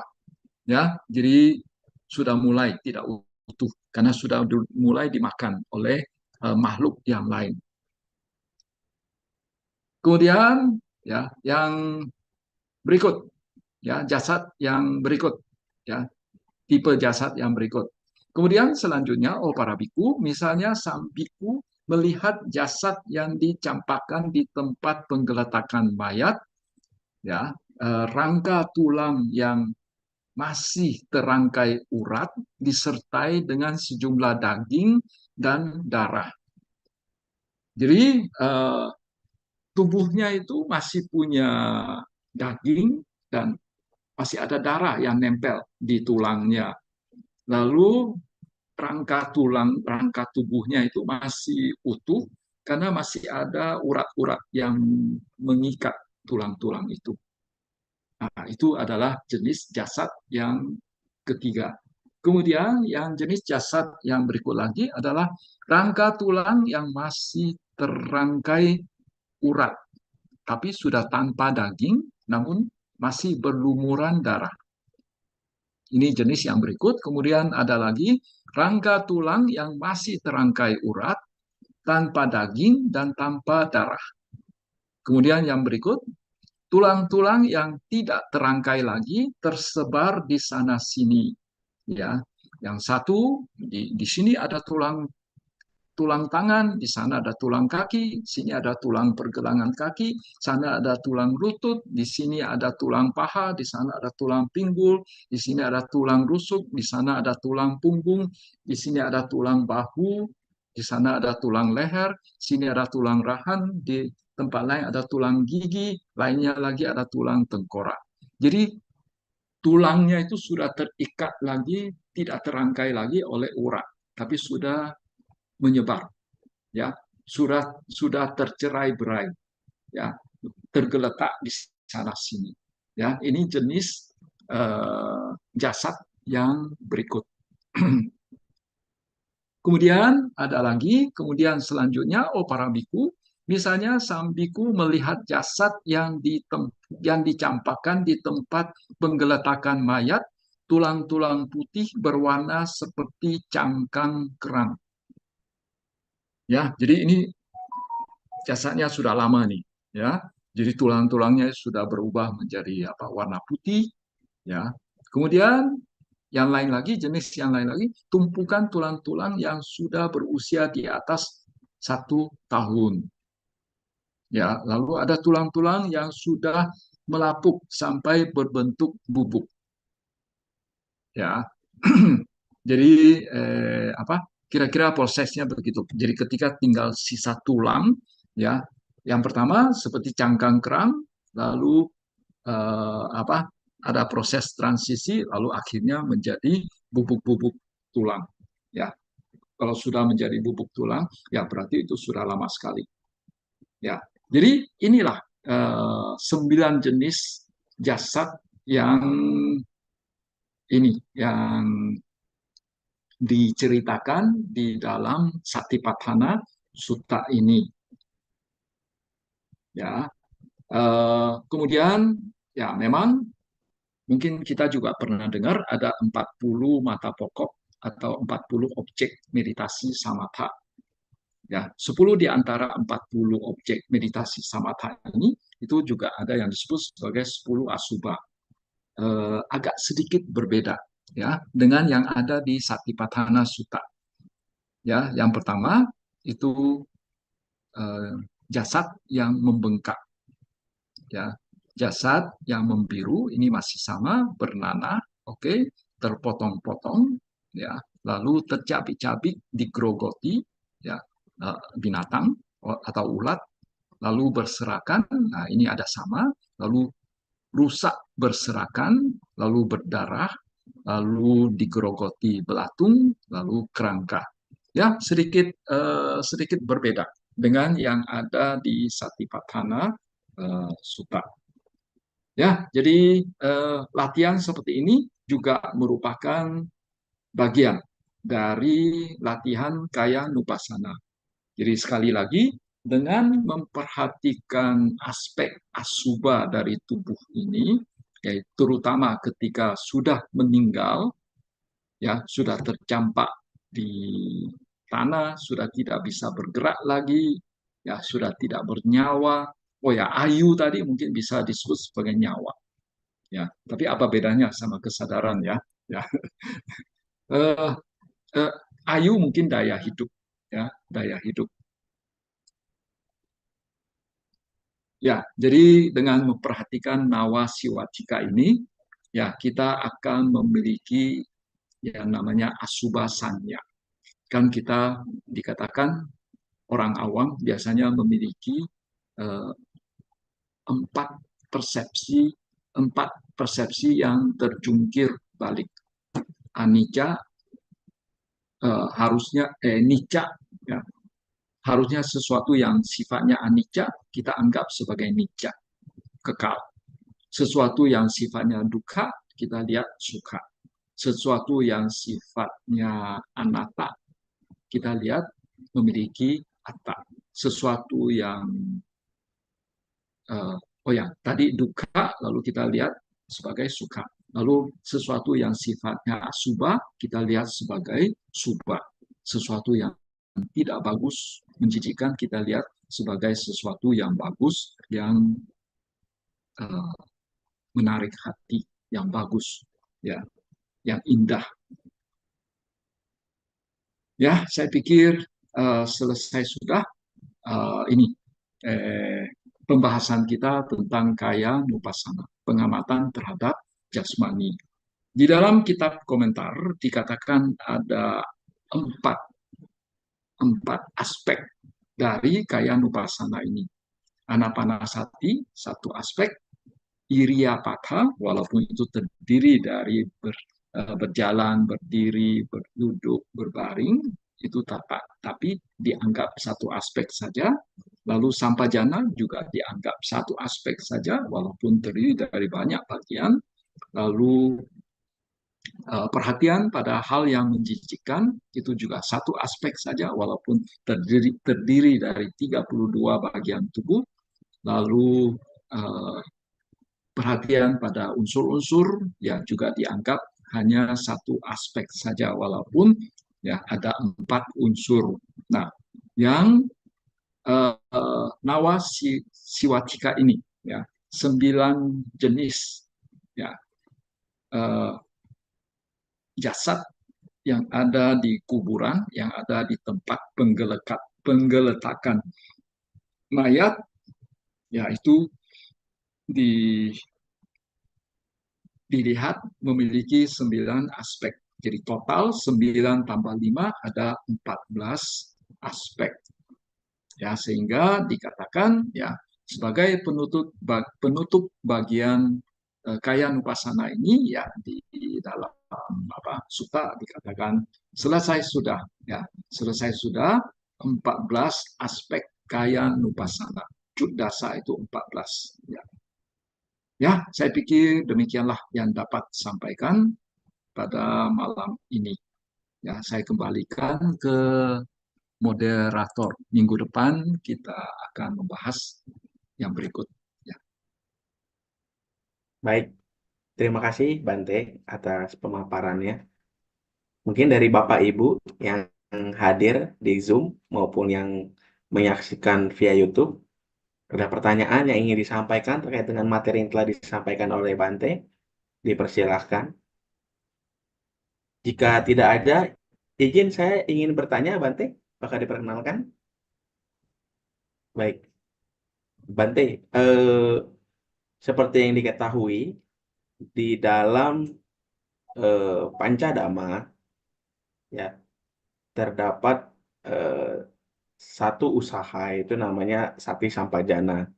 ya. Jadi sudah mulai tidak utuh karena sudah mulai dimakan oleh makhluk yang lain. Kemudian ya yang berikut, ya, jasad yang berikut, ya, tipe jasad yang berikut. Kemudian selanjutnya, oh para biku, misalnya sang biku melihat jasad yang dicampakkan di tempat penggeletakan mayat, ya, rangka tulang yang masih terangkai urat disertai dengan sejumlah daging dan darah. Jadi tubuhnya itu masih punya daging dan masih ada darah yang nempel di tulangnya. Lalu rangka tubuhnya itu masih utuh karena masih ada urat-urat yang mengikat tulang-tulang itu. Nah, itu adalah jenis jasad yang ketiga. Kemudian yang jenis jasad yang berikut lagi adalah rangka tulang yang masih terrangkai urat, tapi sudah tanpa daging, namun masih berlumuran darah. Ini jenis yang berikut. Kemudian ada lagi rangka tulang yang masih terangkai urat, tanpa daging dan tanpa darah. Kemudian yang berikut, tulang-tulang yang tidak terangkai lagi tersebar di sana sini. Ya, yang satu di sini ada tulang tulang tangan, di sana ada tulang kaki, sini ada tulang pergelangan kaki, sana ada tulang lutut, di sini ada tulang paha, di sana ada tulang pinggul, di sini ada tulang rusuk, di sana ada tulang punggung, di sini ada tulang bahu, di sana ada tulang leher, sini ada tulang rahan, di tempat lain ada tulang gigi, lainnya lagi ada tulang tengkorak. Jadi tulangnya itu sudah terikat lagi, tidak terangkai lagi oleh urat, tapi sudah menyebar, ya, sudah tercerai-berai, ya, tergeletak di sana sini. Ya, ini jenis jasad yang berikut. Kemudian ada lagi, kemudian selanjutnya, para biku, misalnya sang biku melihat jasad yang dicampakkan di tempat penggeletakan mayat, tulang-tulang putih berwarna seperti cangkang kerang. Ya, jadi ini jasadnya sudah lama nih, ya. Jadi tulang-tulangnya sudah berubah menjadi warna putih, ya. Kemudian yang lain lagi, jenis yang lain lagi, tumpukan tulang-tulang yang sudah berusia di atas 1 tahun. Ya, lalu ada tulang-tulang yang sudah melapuk sampai berbentuk bubuk. Ya, jadi kira-kira prosesnya begitu. Jadi ketika tinggal sisa tulang, ya, yang pertama seperti cangkang kerang, lalu ada proses transisi, lalu akhirnya menjadi bubuk-bubuk tulang. Ya, kalau sudah menjadi bubuk tulang, ya berarti itu sudah lama sekali. Ya, jadi inilah 9 jenis jasad yang diceritakan di dalam Satipatthana Sutta ini. Ya, kemudian ya memang mungkin kita juga pernah dengar ada 40 mata pokok atau 40 objek meditasi samatha. Ya, 10 di antara 40 objek meditasi samatha ini itu juga ada yang disebut sebagai 10 asubha. Agak sedikit berbeda, ya, dengan yang ada di Satipatthana Sutta. Ya, yang pertama itu jasad yang membengkak, ya, jasad yang membiru ini masih sama bernanah, oke, terpotong-potong, ya, lalu tercabik-cabik digerogoti, ya, binatang atau ulat, lalu berserakan, nah ini ada sama, lalu rusak berserakan, lalu berdarah, lalu digerogoti belatung, lalu kerangka. Ya, sedikit berbeda dengan yang ada di Satipatthana Sutta. Ya, jadi latihan seperti ini juga merupakan bagian dari latihan kaya nupassana. Jadi sekali lagi, dengan memperhatikan aspek asubha dari tubuh ini, yaitu terutama ketika sudah meninggal, ya sudah tercampak di tanah, sudah tidak bisa bergerak lagi, ya sudah tidak bernyawa. Oh ya, ayu tadi mungkin bisa disebut sebagai nyawa. Ya, tapi apa bedanya sama kesadaran ya? Ya, eh, ayu mungkin daya hidup, ya daya hidup. Ya, jadi dengan memperhatikan nawa siwacika ini, ya kita akan memiliki yang namanya asubha sanya. Kan kita dikatakan orang awam biasanya memiliki eh, empat persepsi, yang terjungkir balik. Anicca, nicca, ya, harusnya sesuatu yang sifatnya anicca kita anggap sebagai nicca, kekal. Sesuatu yang sifatnya dukkha kita lihat sukha. sesuatu yang sifatnya anatta, kita lihat memiliki atta. Sesuatu yang oh ya, tadi duka, lalu kita lihat sebagai suka. Lalu sesuatu yang sifatnya subha, kita lihat sebagai subha. Sesuatu yang tidak bagus, menjijikkan, kita lihat sebagai sesuatu yang bagus, yang uh, menarik hati, yang bagus, ya, yang indah. Ya, saya pikir selesai sudah ini pembahasan kita tentang kaya nupasana, pengamatan terhadap jasmani. Di dalam kitab komentar dikatakan ada empat, empat aspek dari kaya nupasana ini. Anapanasati, satu aspek. Iriapatha, walaupun itu terdiri dari berjalan, berdiri, berduduk, berbaring, itu tapi dianggap satu aspek saja. Lalu sampajana juga dianggap satu aspek saja, walaupun terdiri dari banyak bagian. Lalu perhatian pada hal yang menjijikkan itu juga satu aspek saja, walaupun terdiri dari 32 bagian tubuh. Lalu perhatian pada unsur-unsur yang juga dianggap hanya satu aspek saja, walaupun ya ada 4 unsur. Nah, yang nawa siwatika ini, ya, 9 jenis, ya, jasad yang ada di kuburan, yang ada di tempat pengeletakan mayat, yaitu dilihat memiliki 9 aspek. Jadi total 9 tambah 5 ada 14 aspek. Ya, sehingga dikatakan ya sebagai penutup bagian kaya nupasana ini, ya di dalam sutta dikatakan selesai sudah, ya selesai sudah 14 aspek kaya nupasana. Cuddasa itu 14, ya. Ya, saya pikir demikianlah yang dapat sampaikan pada malam ini. Ya, saya kembalikan ke moderator. Minggu depan kita akan membahas yang berikut. Ya. Baik, terima kasih Bante atas pemaparannya. Mungkin dari Bapak Ibu yang hadir di Zoom maupun yang menyaksikan via YouTube, ada pertanyaan yang ingin disampaikan terkait dengan materi yang telah disampaikan oleh Bante, dipersilahkan. Jika tidak ada, izin saya ingin bertanya, Bante, apakah diperkenalkan? Baik, Bante, seperti yang diketahui, di dalam Pancadama, ya, terdapat eh, satu usaha, itu namanya Sati Sampajana.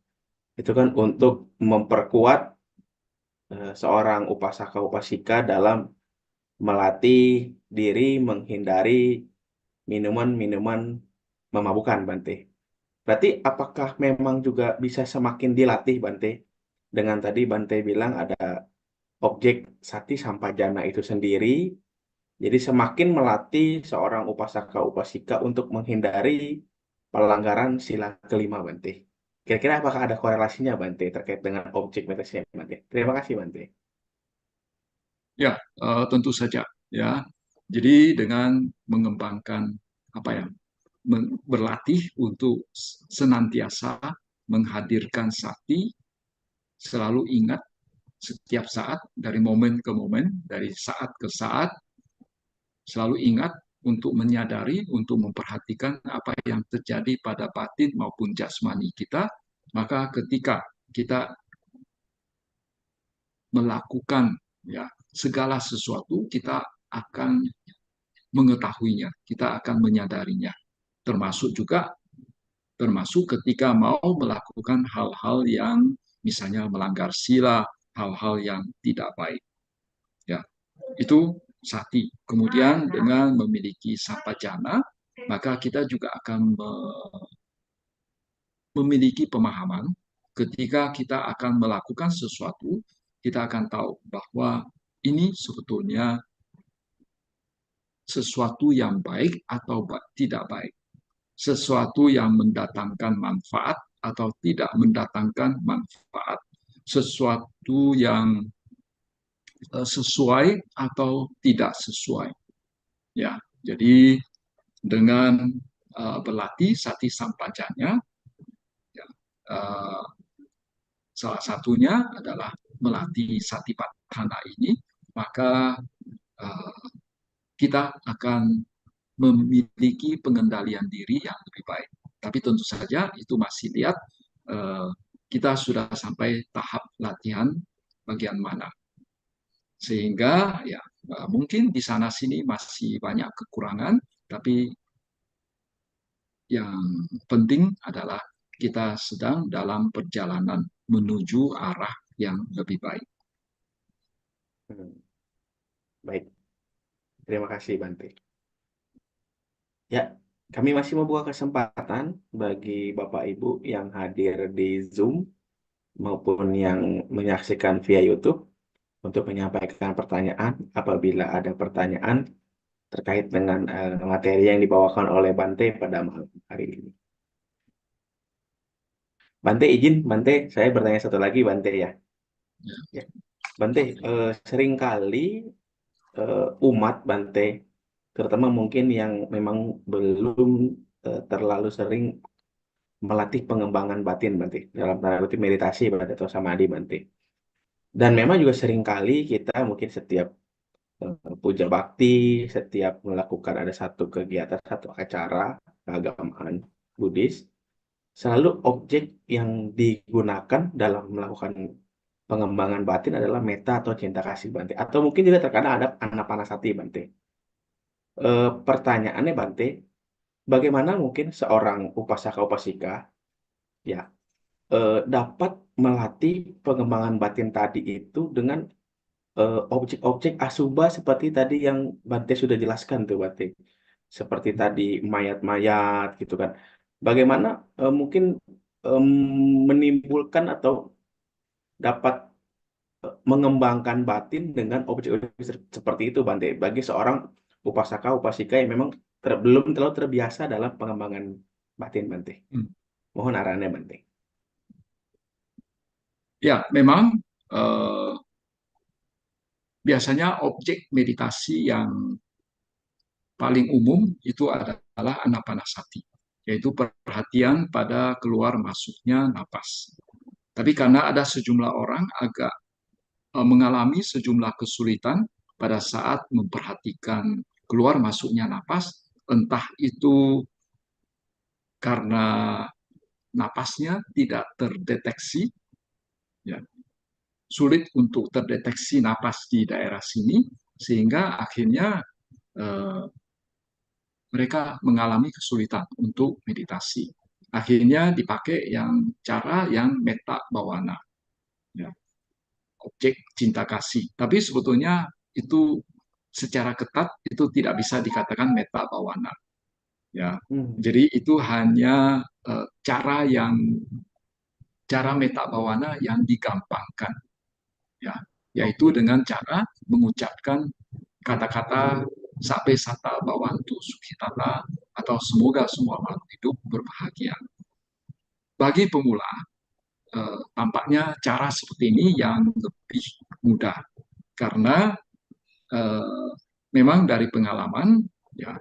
Itu kan untuk memperkuat seorang upasaka upasika dalam melatih diri menghindari minuman-minuman memabukkan, Bante. Berarti apakah memang juga bisa semakin dilatih, Bante? Dengan tadi Bante bilang ada objek Sati Sampajana itu sendiri, jadi semakin melatih seorang upasaka upasika untuk menghindari pelanggaran sila kelima, Bante. Kira-kira apakah ada korelasinya, Bante, terkait dengan objek meditasi, Bante? Terima kasih, Bante. Ya, tentu saja, ya. Jadi dengan mengembangkan apa ya, berlatih untuk senantiasa menghadirkan sakti, selalu ingat setiap saat, dari momen ke momen, dari saat ke saat, selalu ingat untuk menyadari, untuk memperhatikan apa yang terjadi pada batin maupun jasmani kita. Maka ketika kita melakukan ya segala sesuatu, kita akan mengetahuinya, kita akan menyadarinya. Termasuk ketika mau melakukan hal-hal yang misalnya melanggar sila, hal-hal yang tidak baik. Ya, itu sati. Kemudian dengan memiliki sampajana, maka kita juga akan memiliki pemahaman ketika kita akan melakukan sesuatu, kita akan tahu bahwa ini sebetulnya sesuatu yang baik atau tidak baik, sesuatu yang mendatangkan manfaat atau tidak mendatangkan manfaat, sesuatu yang sesuai atau tidak sesuai. Ya, jadi dengan berlatih sati sampajanya, ya, uh, salah satunya adalah melatih satipatthana ini, maka uh, kita akan memiliki pengendalian diri yang lebih baik. Tapi tentu saja itu masih lihat uh, kita sudah sampai tahap latihan bagian mana. Sehingga ya mungkin di sana sini masih banyak kekurangan, tapi yang penting adalah kita sedang dalam perjalanan menuju arah yang lebih baik. Baik, terima kasih Bante. Ya, kami masih membuka kesempatan bagi Bapak Ibu yang hadir di Zoom maupun yang menyaksikan via YouTube untuk menyampaikan pertanyaan apabila ada pertanyaan terkait dengan materi yang dibawakan oleh Bante pada malam hari ini. Bante izin, Bante, saya bertanya satu lagi, Bante ya. Ya. Bante, seringkali umat Bante, terutama mungkin yang memang belum terlalu sering melatih pengembangan batin Bante, dalam tanda kutip meditasi Bante atau samadhi Bante. Dan memang juga seringkali kita mungkin setiap puja bakti, setiap melakukan ada satu kegiatan, satu acara keagamaan Buddhis, selalu objek yang digunakan dalam melakukan pengembangan batin adalah metta atau cinta kasih Bante. Atau mungkin juga terkadang ada anapanasati Bante. Pertanyaannya Bante, bagaimana mungkin seorang upasaka-upasika ya dapat melatih pengembangan batin tadi itu dengan objek-objek asubha seperti tadi yang Bante sudah jelaskan tuh Bante. Seperti tadi mayat-mayat gitu kan. Bagaimana mungkin em, menimbulkan atau dapat mengembangkan batin dengan objek-objek seperti itu Bante. Bagi seorang upasaka, upasika yang memang belum terlalu terbiasa dalam pengembangan batin Bante. Mohon arahannya Bante. Ya, memang biasanya objek meditasi yang paling umum itu adalah anapanasati, yaitu perhatian pada keluar masuknya napas. Tapi karena ada sejumlah orang agak mengalami sejumlah kesulitan pada saat memperhatikan keluar masuknya napas, entah itu karena napasnya tidak terdeteksi, ya, sulit untuk terdeteksi napas di daerah sini, sehingga akhirnya mereka mengalami kesulitan untuk meditasi. Akhirnya dipakai cara yang metta bawana, ya, objek cinta kasih. Tapi sebetulnya itu secara ketat itu tidak bisa dikatakan metta bawana. Ya, jadi itu hanya cara metta bawana yang digampangkan, ya, yaitu dengan cara mengucapkan kata-kata sape sata bawantu sukhitata atau semoga semua makhluk hidup berbahagia. Bagi pemula, tampaknya cara seperti ini yang lebih mudah karena memang dari pengalaman, ya,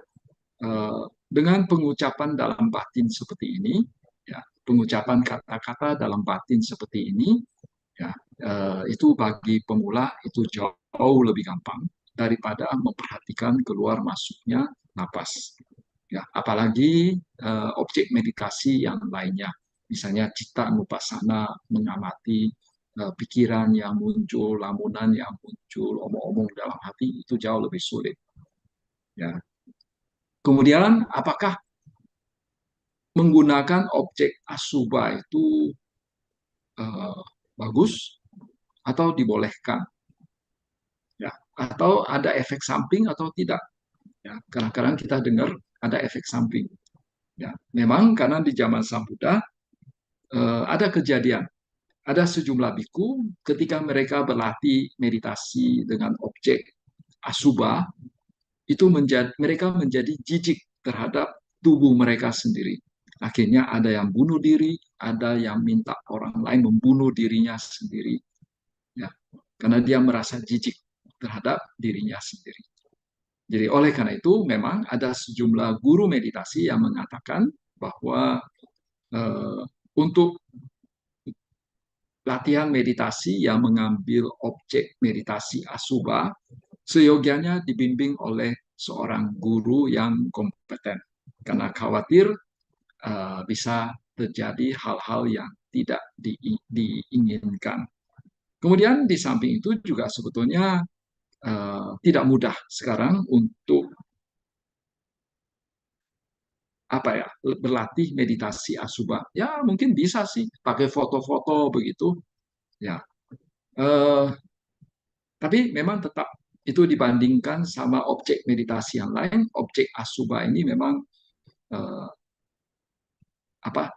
dengan pengucapan dalam batin seperti ini, ya, pengucapan kata-kata dalam batin seperti ini, ya, itu bagi pemula itu jauh lebih gampang daripada memperhatikan keluar masuknya napas. Ya, apalagi objek meditasi yang lainnya, misalnya cita nupasana, mengamati pikiran yang muncul, lamunan yang muncul, omong-omong dalam hati, itu jauh lebih sulit. Ya. Kemudian, apakah menggunakan objek asubha itu bagus atau dibolehkan? Ya, atau ada efek samping atau tidak? Ya, kadang-kadang kita dengar ada efek samping. Ya, memang karena di zaman Sang Buddha ada kejadian, ada sejumlah biku ketika mereka berlatih meditasi dengan objek asubha, itu mereka menjadi jijik terhadap tubuh mereka sendiri. Akhirnya ada yang bunuh diri, ada yang minta orang lain membunuh dirinya sendiri, ya, karena dia merasa jijik terhadap dirinya sendiri. Jadi oleh karena itu memang ada sejumlah guru meditasi yang mengatakan bahwa untuk latihan meditasi yang mengambil objek meditasi asubha seyogianya dibimbing oleh seorang guru yang kompeten, karena khawatir bisa terjadi hal-hal yang tidak diinginkan. Kemudian di samping itu juga sebetulnya tidak mudah sekarang untuk berlatih meditasi asubha. Ya mungkin bisa sih pakai foto-foto begitu, ya. Tapi memang tetap itu dibandingkan sama objek meditasi yang lain, objek asubha ini memang eh, apa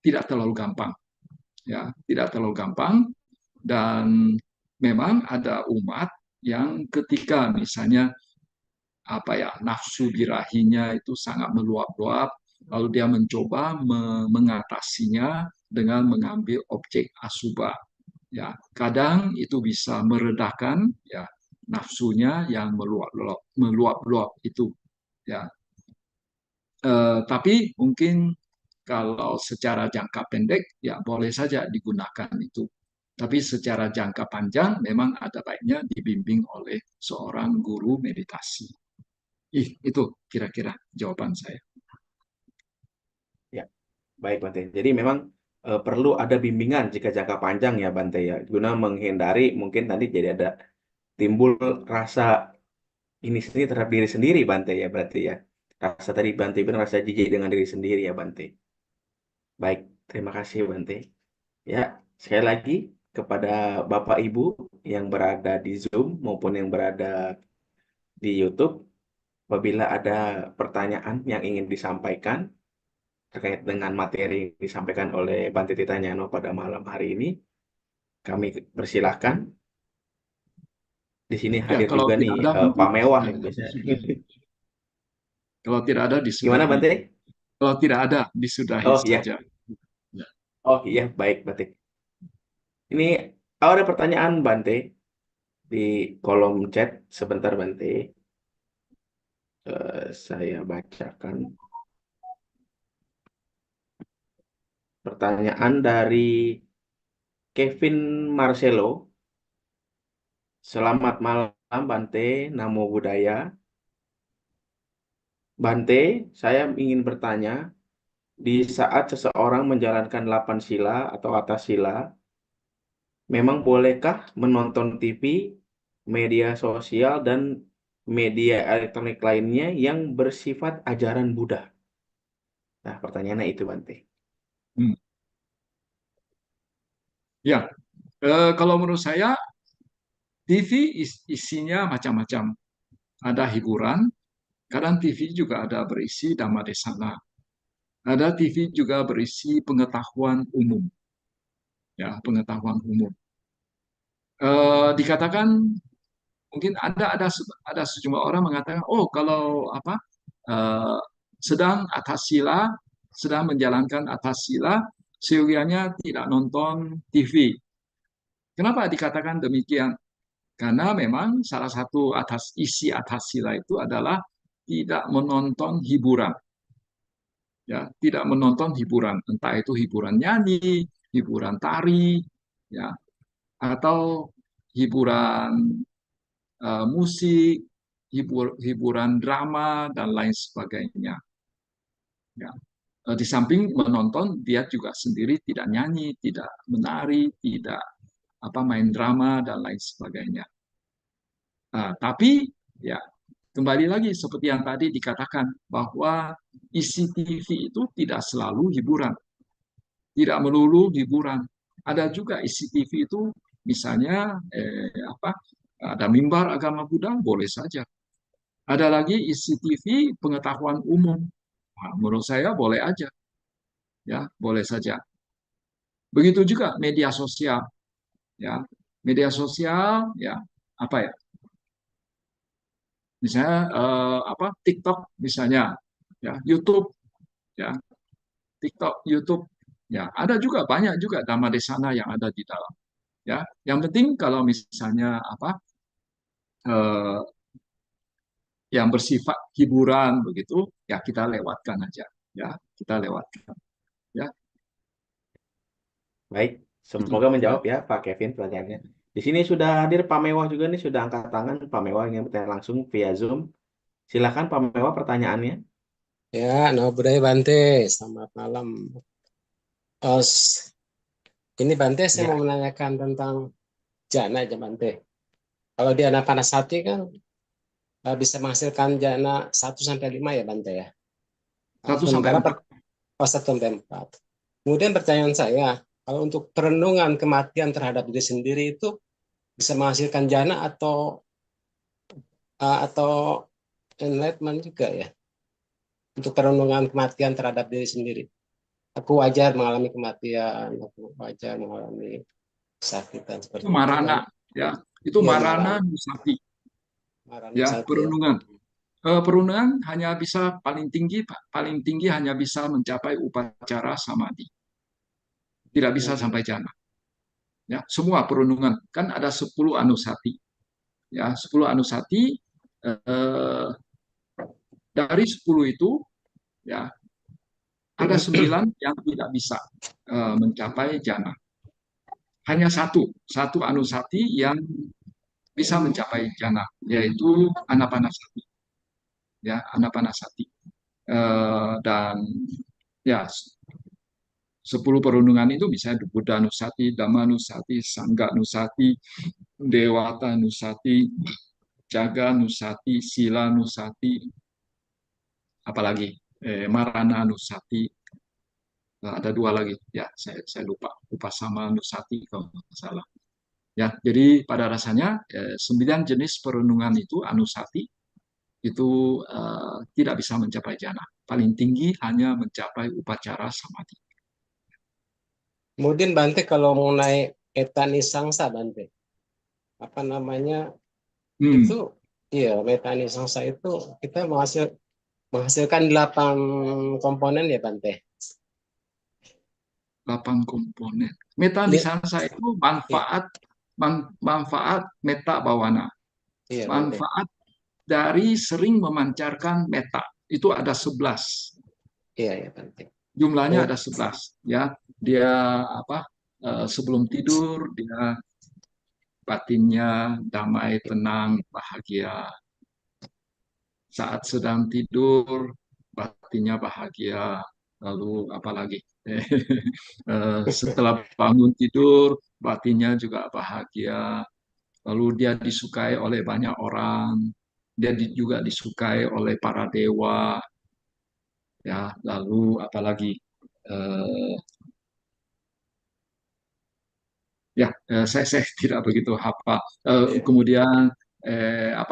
tidak terlalu gampang, ya, tidak terlalu gampang. Dan memang ada umat yang ketika misalnya nafsu birahinya itu sangat meluap-luap, lalu dia mencoba mengatasinya dengan mengambil objek asubha. Ya, kadang itu bisa meredakan, ya, nafsunya yang meluap-luap itu, ya. Tapi mungkin kalau secara jangka pendek ya boleh saja digunakan itu. Tapi secara jangka panjang memang ada baiknya dibimbing oleh seorang guru meditasi. Itu kira-kira jawaban saya. Ya, baik Bante. Jadi memang perlu ada bimbingan jika jangka panjang ya Bante ya, guna menghindari mungkin tadi jadi ada timbul rasa ini sendiri terhadap diri sendiri Bante ya berarti ya. Rasa tadi Bante bilang rasa jijik dengan diri sendiri ya Bante. Baik, terima kasih Bante. Ya, sekali lagi kepada Bapak Ibu yang berada di Zoom maupun yang berada di YouTube, apabila ada pertanyaan yang ingin disampaikan terkait dengan materi yang disampaikan oleh Bante Titanyano pada malam hari ini, kami persilahkan. Di sini Ya, hadir kalau juga nih tidak ada mungkin Pak Mewah yang bisa. disudahi. Kalau tidak ada Gimana disudahi. Bante? Kalau tidak ada disudahi Oh iya, saja. Ya. oh iya baik Bante. Ini ada pertanyaan Bante di kolom chat sebentar Bante. Saya bacakan pertanyaan dari Kevin Marcelo. Selamat malam Bante, Namo Buddhaya. Bante, saya ingin bertanya, di saat seseorang menjalankan 8 sila atau atas sila, memang bolehkah menonton TV, media sosial, dan media elektronik lainnya yang bersifat ajaran Buddha? Nah, pertanyaannya itu, Bante. Hmm. Ya, kalau menurut saya TV isinya macam-macam. Ada hiburan, kadang TV juga ada berisi dhamma desana. Ada TV juga berisi pengetahuan umum, ya, pengetahuan umum. Dikatakan mungkin ada sejumlah orang mengatakan, oh kalau eh, sedang atas sila, sedang menjalankan atas sila, seyogianya tidak nonton TV. Kenapa dikatakan demikian? Karena memang salah satu isi atas sila itu adalah tidak menonton hiburan, ya, tidak menonton hiburan, entah itu hiburan nyanyi, hiburan tari, ya, atau hiburan musik, hiburan drama dan lain sebagainya. Ya. Di samping menonton, dia juga sendiri tidak nyanyi, tidak menari, tidak main drama dan lain sebagainya. Tapi ya kembali lagi seperti yang tadi dikatakan bahwa isi TV itu tidak selalu hiburan, tidak melulu hiburan. Ada juga isi TV itu misalnya ada mimbar agama Buddha, boleh saja. Ada lagi isi TV pengetahuan umum. Nah, menurut saya boleh aja, ya boleh saja. Begitu juga media sosial, ya media sosial, ya apa ya misalnya TikTok misalnya, ya YouTube, ya TikTok, YouTube, ya ada juga banyak juga Dhamma Desana yang ada di dalam. Ya, yang penting kalau misalnya eh, yang bersifat hiburan begitu, ya kita lewatkan aja, ya kita lewatkan, ya Baik, itu, semoga ya. menjawab ya Pak Kevin pertanyaannya. Di sini sudah hadir Pak Mewah juga nih, sudah angkat tangan. Pak Mewah ingin bertanya langsung via Zoom. Silakan Pak Mewah pertanyaannya. Ya, Nama Budaya Bante, selamat malam. Ini Bante, saya mau Ya, menanyakan tentang jana aja Bante. Kalau di Anapanasati kan bisa menghasilkan jana 1 sampai 5 ya Bante ya. Satu sampai Sementara empat. 1 sampai 4. Kemudian pertanyaan saya, kalau untuk perenungan kematian terhadap diri sendiri itu bisa menghasilkan jana atau enlightenment juga ya. Untuk perenungan kematian terhadap diri sendiri. Aku wajar mengalami kematian, aku wajar mengalami kesakitan Itu seperti itu kan. marana, ya itu Iya marana marah, nusati, marah ya satu ya. perundungan. Perundungan hanya bisa paling tinggi hanya bisa mencapai upacara samadhi, tidak bisa Hmm. sampai jana. Ya, semua perundungan kan ada 10 anusati, ya 10 anusati, eh, dari 10 itu, ya ada 9 yang tidak bisa mencapai jana. Hanya satu anusati yang bisa mencapai jana, yaitu anapanasati, ya anapanasati. Dan ya 10 perundungan itu misalnya Buddha Nusati, Dhamma Nusati, Sangga Nusati, Dewata Nusati, Jaga Nusati, Sila Nusati, apalagi Marana Nusati. Ada 2 lagi, ya saya lupa, Upasama Nusati kalau nggak salah. Ya, jadi pada dasarnya 9 jenis perundungan itu anusati itu tidak bisa mencapai jana. Paling tinggi hanya mencapai upacara samadhi. Kemudian Bante kalau mau naik etanisangsa Bante, apa namanya Hmm, itu, iya metanisangsa itu kita menghasilkan 8 komponen ya Bante. 8 komponen. Meta Iya, nisansa itu iya, manfaat meta bawana. iya Bante. Manfaat dari sering memancarkan meta. Itu ada 11. Iya ya Bante. Jumlahnya Kemudian, ada 11, ya. Dia sebelum tidur dia batinnya damai, tenang, bahagia. Saat sedang tidur batinnya bahagia. Lalu apalagi? Setelah bangun tidur batinnya juga bahagia. Lalu dia disukai oleh banyak orang. Dia juga disukai oleh para dewa. Ya, lalu apalagi? Eh, Ya, saya tidak begitu hafal. iya. Kemudian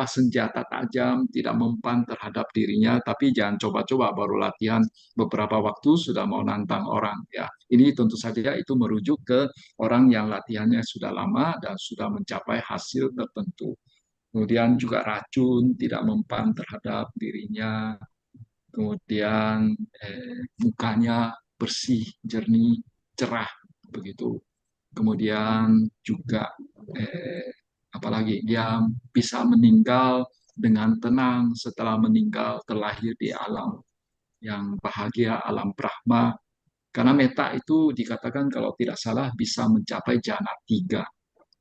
senjata tajam tidak mempan terhadap dirinya, tapi jangan coba-coba baru latihan beberapa waktu sudah mau nantang orang. Ya, ini tentu saja itu merujuk ke orang yang latihannya sudah lama dan sudah mencapai hasil tertentu. Kemudian juga racun tidak mempan terhadap dirinya. Kemudian mukanya bersih, jernih, cerah, begitu. Kemudian juga apalagi dia bisa meninggal dengan tenang setelah meninggal terlahir di alam yang bahagia, alam Brahma. Karena meta itu dikatakan kalau tidak salah bisa mencapai jana 3.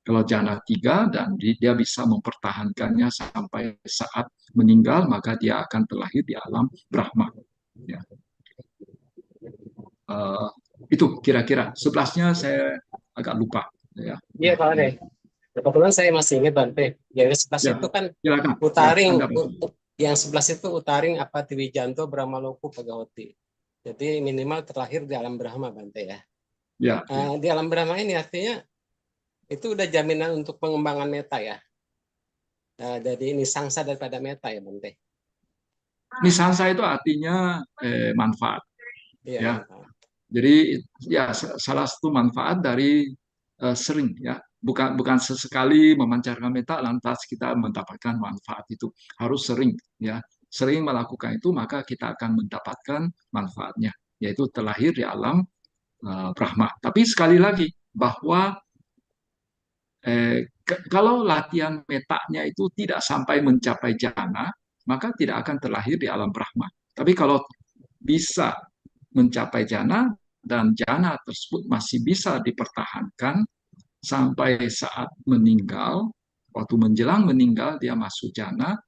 Kalau jana 3 dan dia bisa mempertahankannya sampai saat meninggal, maka dia akan terlahir di alam Brahma. Ya. Uh, itu kira-kira 11-nya saya agak lupa. Ya. Iya Bante. Kebetulan saya masih ingat Bante. Yang 11 Ya, itu kan silakan. Ya, utaring, Anda Pak. yang 11 itu utaring apa Tiwijanto Brahmaloku Pagawati. Jadi minimal terlahir di alam Brahma Bante ya. Ya, ya. Di alam Brahma ini artinya itu udah jaminan untuk pengembangan meta ya. Jadi ini sangsa daripada meta ya Bante. Nisansa itu artinya manfaat. Iya Ya, manfaat. jadi ya salah satu manfaat dari sering ya bukan sesekali memancarkan meta lantas kita mendapatkan manfaat itu. Harus sering, ya. Sering melakukan itu maka kita akan mendapatkan manfaatnya, yaitu terlahir di alam Brahma. Tapi sekali lagi bahwa kalau latihan metanya itu tidak sampai mencapai jana, maka tidak akan terlahir di alam Brahma. Tapi kalau bisa mencapai jana dan jana tersebut masih bisa dipertahankan sampai saat meninggal, waktu menjelang meninggal dia masuk jana,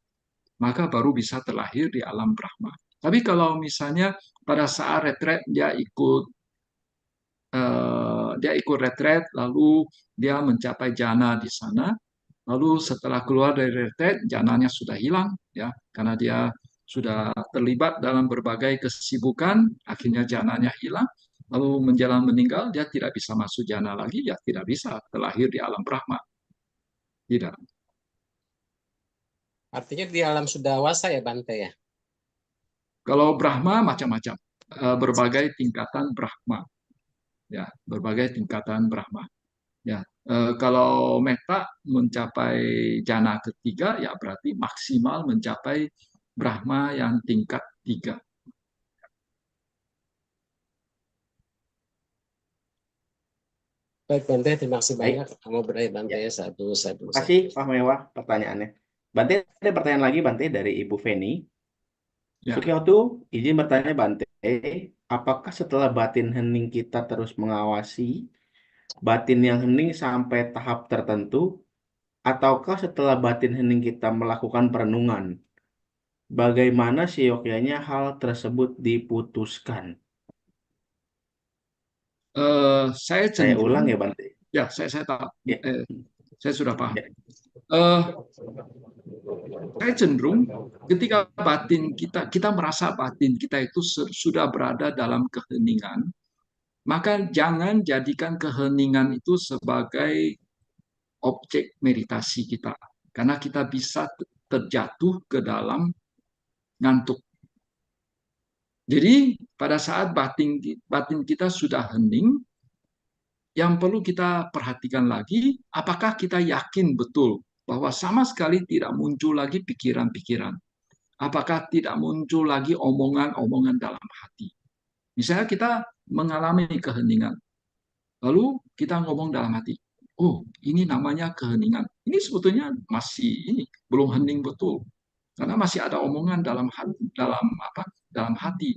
maka baru bisa terlahir di alam Brahma. Tapi kalau misalnya pada saat retret dia ikut retret, lalu dia mencapai jana di sana, lalu setelah keluar dari retret jananya sudah hilang, ya, karena dia sudah terlibat dalam berbagai kesibukan, akhirnya jananya hilang, lalu menjelang meninggal dia tidak bisa masuk jana lagi, ya tidak bisa terlahir di alam Brahma, tidak. Artinya di alam sudawasa ya Bante ya. Kalau Brahma macam-macam, berbagai tingkatan Brahma, ya, berbagai tingkatan Brahma. Ya, kalau meta mencapai jana ketiga, ya berarti maksimal mencapai Brahma yang tingkat 3. Baik Bante, terima kasih banyak. Baik, Kamu berdaya Bante ya. ya. Satu, satu, Terima satu. kasih Pak Mewah pertanyaannya. Bante, ada pertanyaan lagi Bante dari Ibu Feni. Ya, Sukiyoti, izin bertanya Bante, apakah setelah batin hening kita terus mengawasi batin yang hening sampai tahap tertentu, ataukah setelah batin hening kita melakukan perenungan, bagaimana seyogyanya hal tersebut diputuskan? saya Saya ulang cenderung, ya Bante. ya saya tahu, Ya, saya sudah paham. ya. Eh, saya cenderung ketika batin kita merasa batin kita itu sudah berada dalam keheningan, maka jangan jadikan keheningan itu sebagai objek meditasi kita, karena kita bisa terjatuh ke dalam ngantuk. Jadi pada saat batin kita sudah hening, yang perlu kita perhatikan lagi, apakah kita yakin betul bahwa sama sekali tidak muncul lagi pikiran-pikiran? Apakah tidak muncul lagi omongan-omongan dalam hati? Misalnya kita mengalami keheningan, lalu kita ngomong dalam hati, oh ini namanya keheningan. Ini sebetulnya masih belum hening betul, karena masih ada omongan dalam hati,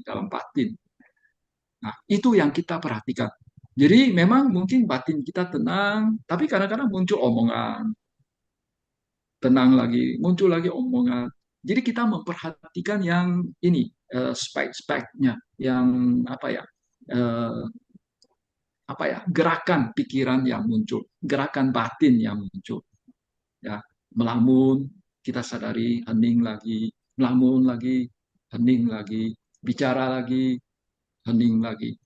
dalam batin. Nah, itu yang kita perhatikan. Jadi memang mungkin batin kita tenang, tapi kadang-kadang muncul omongan, tenang lagi, muncul lagi omongan. Jadi kita memperhatikan yang ini, spek-speknya, yang apa ya, eh, gerakan pikiran yang muncul, gerakan batin yang muncul. Ya, melamun, kita sadari, hening lagi, melamun lagi, hening lagi, bicara lagi, hening lagi.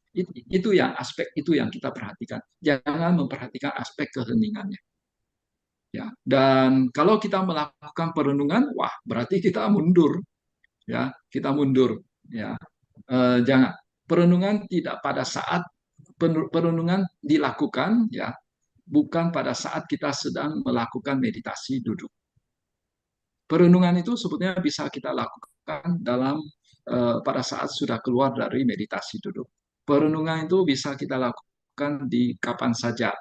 Itu yang aspek itu yang kita perhatikan. Jangan memperhatikan aspek keheningannya. Ya, dan kalau kita melakukan perenungan, wah berarti kita mundur, ya, kita mundur, ya. Jangan perenungan tidak pada saat perenungan dilakukan, ya, bukan pada saat kita sedang melakukan meditasi duduk. Perenungan itu sebetulnya bisa kita lakukan pada saat sudah keluar dari meditasi duduk. Perenungan itu bisa kita lakukan di kapan saja,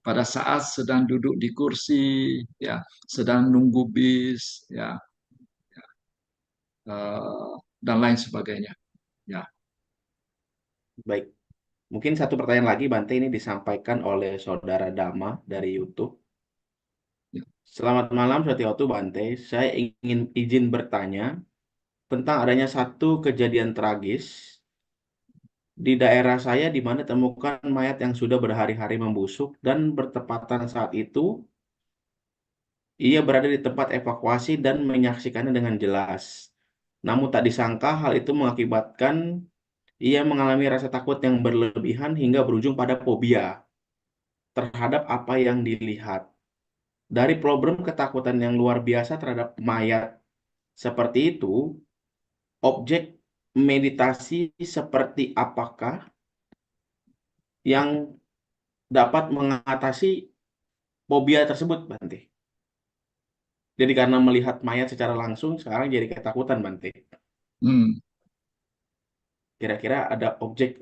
pada saat sedang duduk di kursi, ya, sedang nunggu bis, ya, dan lain sebagainya. Ya, Baik. Mungkin satu pertanyaan lagi Bante, ini disampaikan oleh Saudara Dama dari YouTube. ya. Selamat malam Sukiyoti Bante, saya ingin izin bertanya tentang adanya satu kejadian tragis di daerah saya di mana temukan mayat yang sudah berhari-hari membusuk dan bertepatan saat itu ia berada di tempat evakuasi dan menyaksikannya dengan jelas. Namun tak disangka hal itu mengakibatkan ia mengalami rasa takut yang berlebihan hingga berujung pada fobia terhadap apa yang dilihat. Dari problem ketakutan yang luar biasa terhadap mayat seperti itu, objek meditasi seperti apakah yang dapat mengatasi fobia tersebut, Bante. Jadi karena melihat mayat secara langsung, sekarang jadi ketakutan, Bante. Hmm. Kira-kira ada objek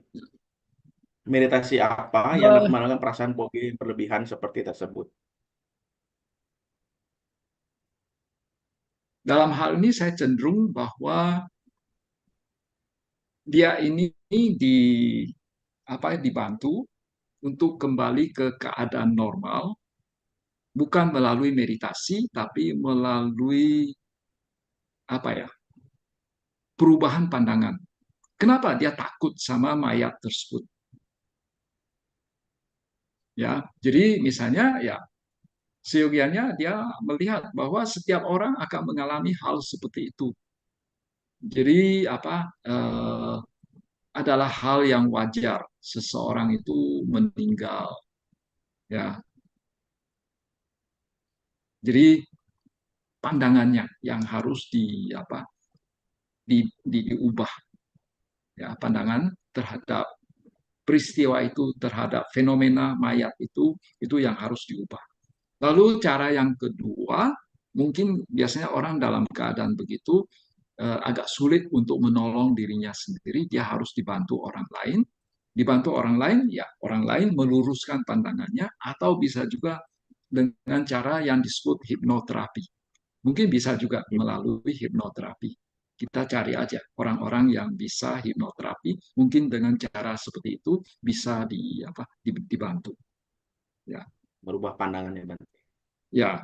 meditasi apa yang dapat Eh, menangkan perasaan fobia yang berlebihan seperti tersebut? Dalam hal ini saya cenderung bahwa dia ini di dibantu untuk kembali ke keadaan normal, bukan melalui meditasi, tapi melalui apa ya, perubahan pandangan. Kenapa dia takut sama mayat tersebut? Ya, jadi misalnya ya seyogianya dia melihat bahwa setiap orang akan mengalami hal seperti itu. Jadi adalah hal yang wajar seseorang itu meninggal. Ya, jadi pandangannya yang harus diubah, ya, pandangan terhadap peristiwa itu, terhadap fenomena mayat itu yang harus diubah. Lalu cara yang kedua, mungkin biasanya orang dalam keadaan begitu agak sulit untuk menolong dirinya sendiri, dia harus dibantu orang lain. Dibantu orang lain, ya orang lain meluruskan pandangannya, atau bisa juga dengan cara yang disebut hipnoterapi. Mungkin bisa juga melalui hipnoterapi. Kita cari aja orang-orang yang bisa hipnoterapi, mungkin dengan cara seperti itu bisa dibantu. Ya, Merubah pandangannya, Bante. ya.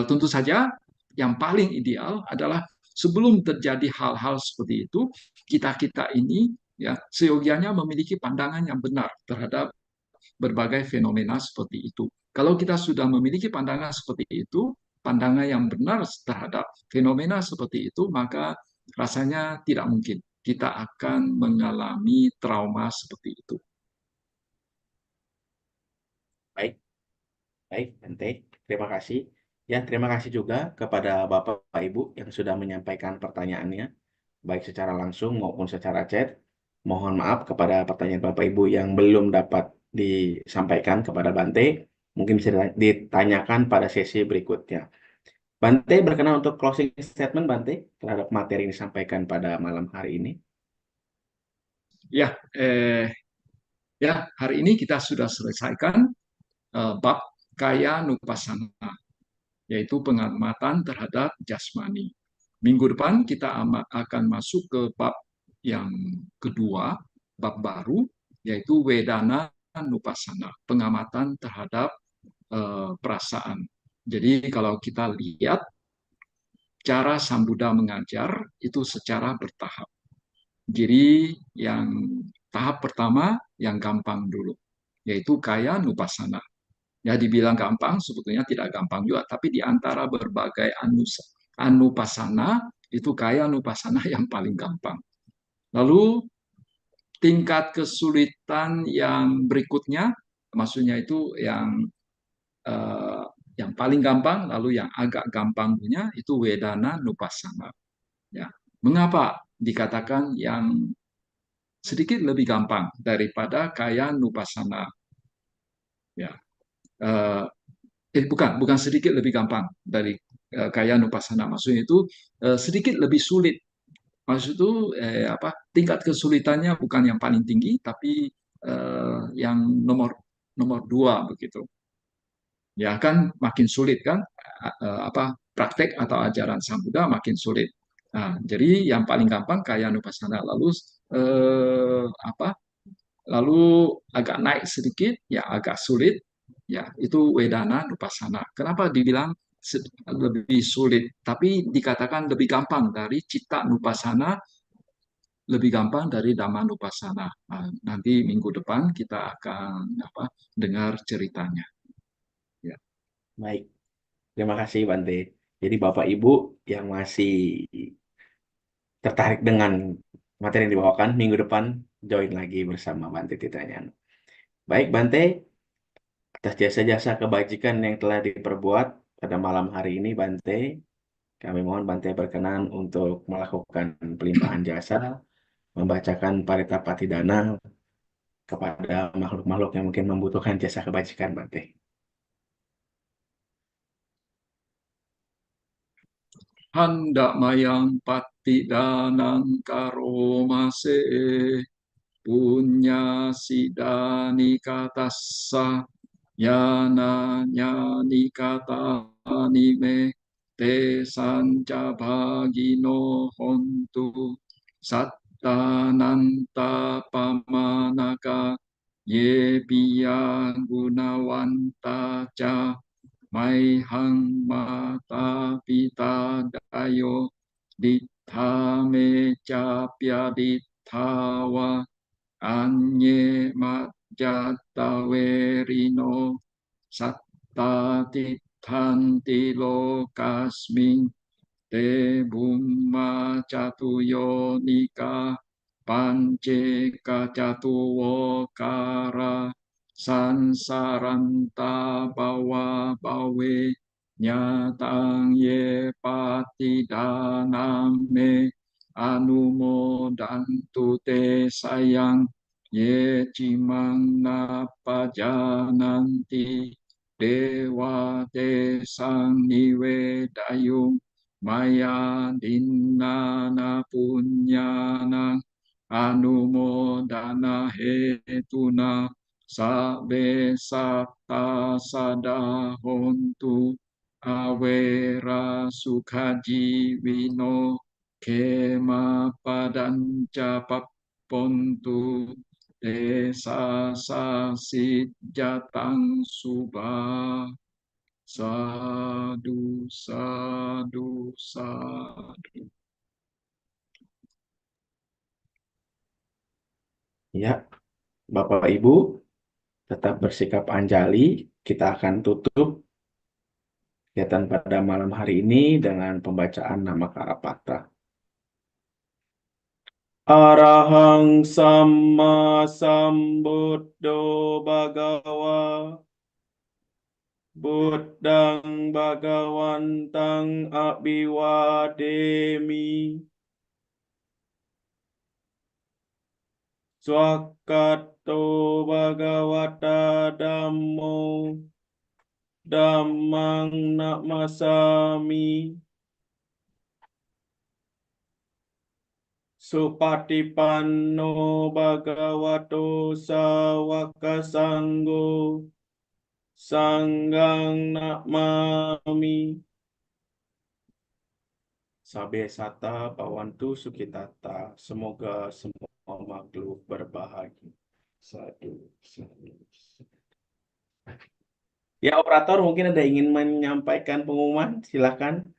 Tentu saja yang paling ideal adalah sebelum terjadi hal-hal seperti itu, kita-kita ini ya seyogianya memiliki pandangan yang benar terhadap berbagai fenomena seperti itu. Kalau kita sudah memiliki pandangan seperti itu, pandangan yang benar terhadap fenomena seperti itu, maka rasanya tidak mungkin kita akan mengalami trauma seperti itu. Baik, baik, Bante. Terima kasih. Ya, terima kasih juga kepada Bapak Ibu yang sudah menyampaikan pertanyaannya, baik secara langsung maupun secara chat. Mohon maaf kepada pertanyaan Bapak Ibu yang belum dapat disampaikan kepada Bante. Mungkin bisa ditanyakan pada sesi berikutnya. Bante berkenan untuk closing statement, Bante, terhadap materi yang disampaikan pada malam hari ini. Ya, ya hari ini kita sudah selesaikan bab kaya nupasana, yaitu pengamatan terhadap jasmani. Minggu depan kita akan masuk ke bab yang kedua, bab baru, yaitu Wedana Nupasana, pengamatan terhadap perasaan. Jadi kalau kita lihat cara Sang Buddha mengajar itu secara bertahap. Jadi yang tahap pertama yang gampang dulu, yaitu kaya nupasana. Ya dibilang gampang, sebetulnya tidak gampang juga, tapi di antara berbagai anupasana, itu kaya nupasana yang paling gampang. Lalu tingkat kesulitan yang berikutnya, maksudnya itu eh, yang paling gampang, lalu yang agak gampang punya itu Wedana Nupasana. Ya. Mengapa dikatakan yang sedikit lebih gampang daripada kaya Nupasana? Ya. Eh, bukan sedikit lebih gampang dari kaya Nupasana. Maksudnya itu sedikit lebih sulit. Maksud itu tingkat kesulitannya bukan yang paling tinggi, tapi yang nomor nomor dua begitu. Ya kan makin sulit kan praktek atau ajaran Sang Buddha makin sulit. Nah, jadi yang paling gampang kaya nupasana, lalu eh, apa lalu agak naik sedikit ya agak sulit ya itu wedana nupasana. Kenapa dibilang lebih sulit tapi dikatakan lebih gampang dari cita nupasana, lebih gampang dari dhamma nupasana. Nah, nanti minggu depan kita akan dengar ceritanya ya. Baik, terima kasih, Bante. Jadi Bapak Ibu yang masih tertarik dengan materi yang dibawakan, minggu depan join lagi bersama Bante Titranyana. Baik, Bante, atas jasa-jasa kebajikan yang telah diperbuat pada malam hari ini, Bante, kami mohon Bante berkenan untuk melakukan pelimpahan jasa, membacakan Parita Patidana kepada makhluk-makhluk yang mungkin membutuhkan jasa kebajikan, Bante. hendak mayang pati danang karomase punya sidani katassa yana nyani kata anime te sanca bagino hontu sattananta pamanaka ye piyan gunawanta ca mai hang mata pita dayo ditame capia ditawa anye majata werino satta tithanti lokasmin te bumma catuyo nika pance kacatuwo kara sansaranta bawa bawe nyatang ye pati daname anumodantu te sayang ye cimang napa jananti dewa te sang niwe dayung maya dinana punyana anumodana hetuna sabe satta sadahontu awera sukajiwino kema padanca papontu desa sasit jatang subah sadu sadu sadu. Ya, Bapak Ibu, tetap bersikap anjali. Kita akan tutup kegiatan pada malam hari ini dengan pembacaan nama Karapatra. Arahang Samma Sambuddho Bhagawa Buddhang Bhagawantang Abhiwademi Swakato Bhagavata Dhammo Dhammang Namasami Supatipanno Bhagavato Sawaka Sanggo Sanggang Namami Sabe Sata Bawantu Sukitata. Semoga semua makhluk berbahagia. Sadu, sadu. Ya, operator mungkin ada ingin menyampaikan pengumuman, silakan.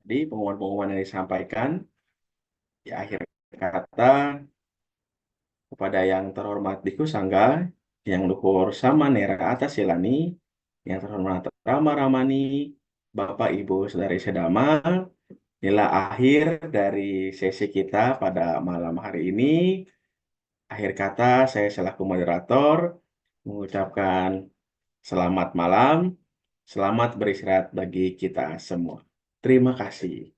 Jadi pengumuman-pengumuman yang disampaikan di akhir kata kepada yang terhormat Biku Sangga, yang luhur Samanera Atasilani, yang terhormat Rama Ramani, Bapak Ibu Saudari Sedama, inilah akhir dari sesi kita pada malam hari ini. Akhir kata saya selaku moderator mengucapkan selamat malam, selamat beristirahat bagi kita semua. Terima kasih.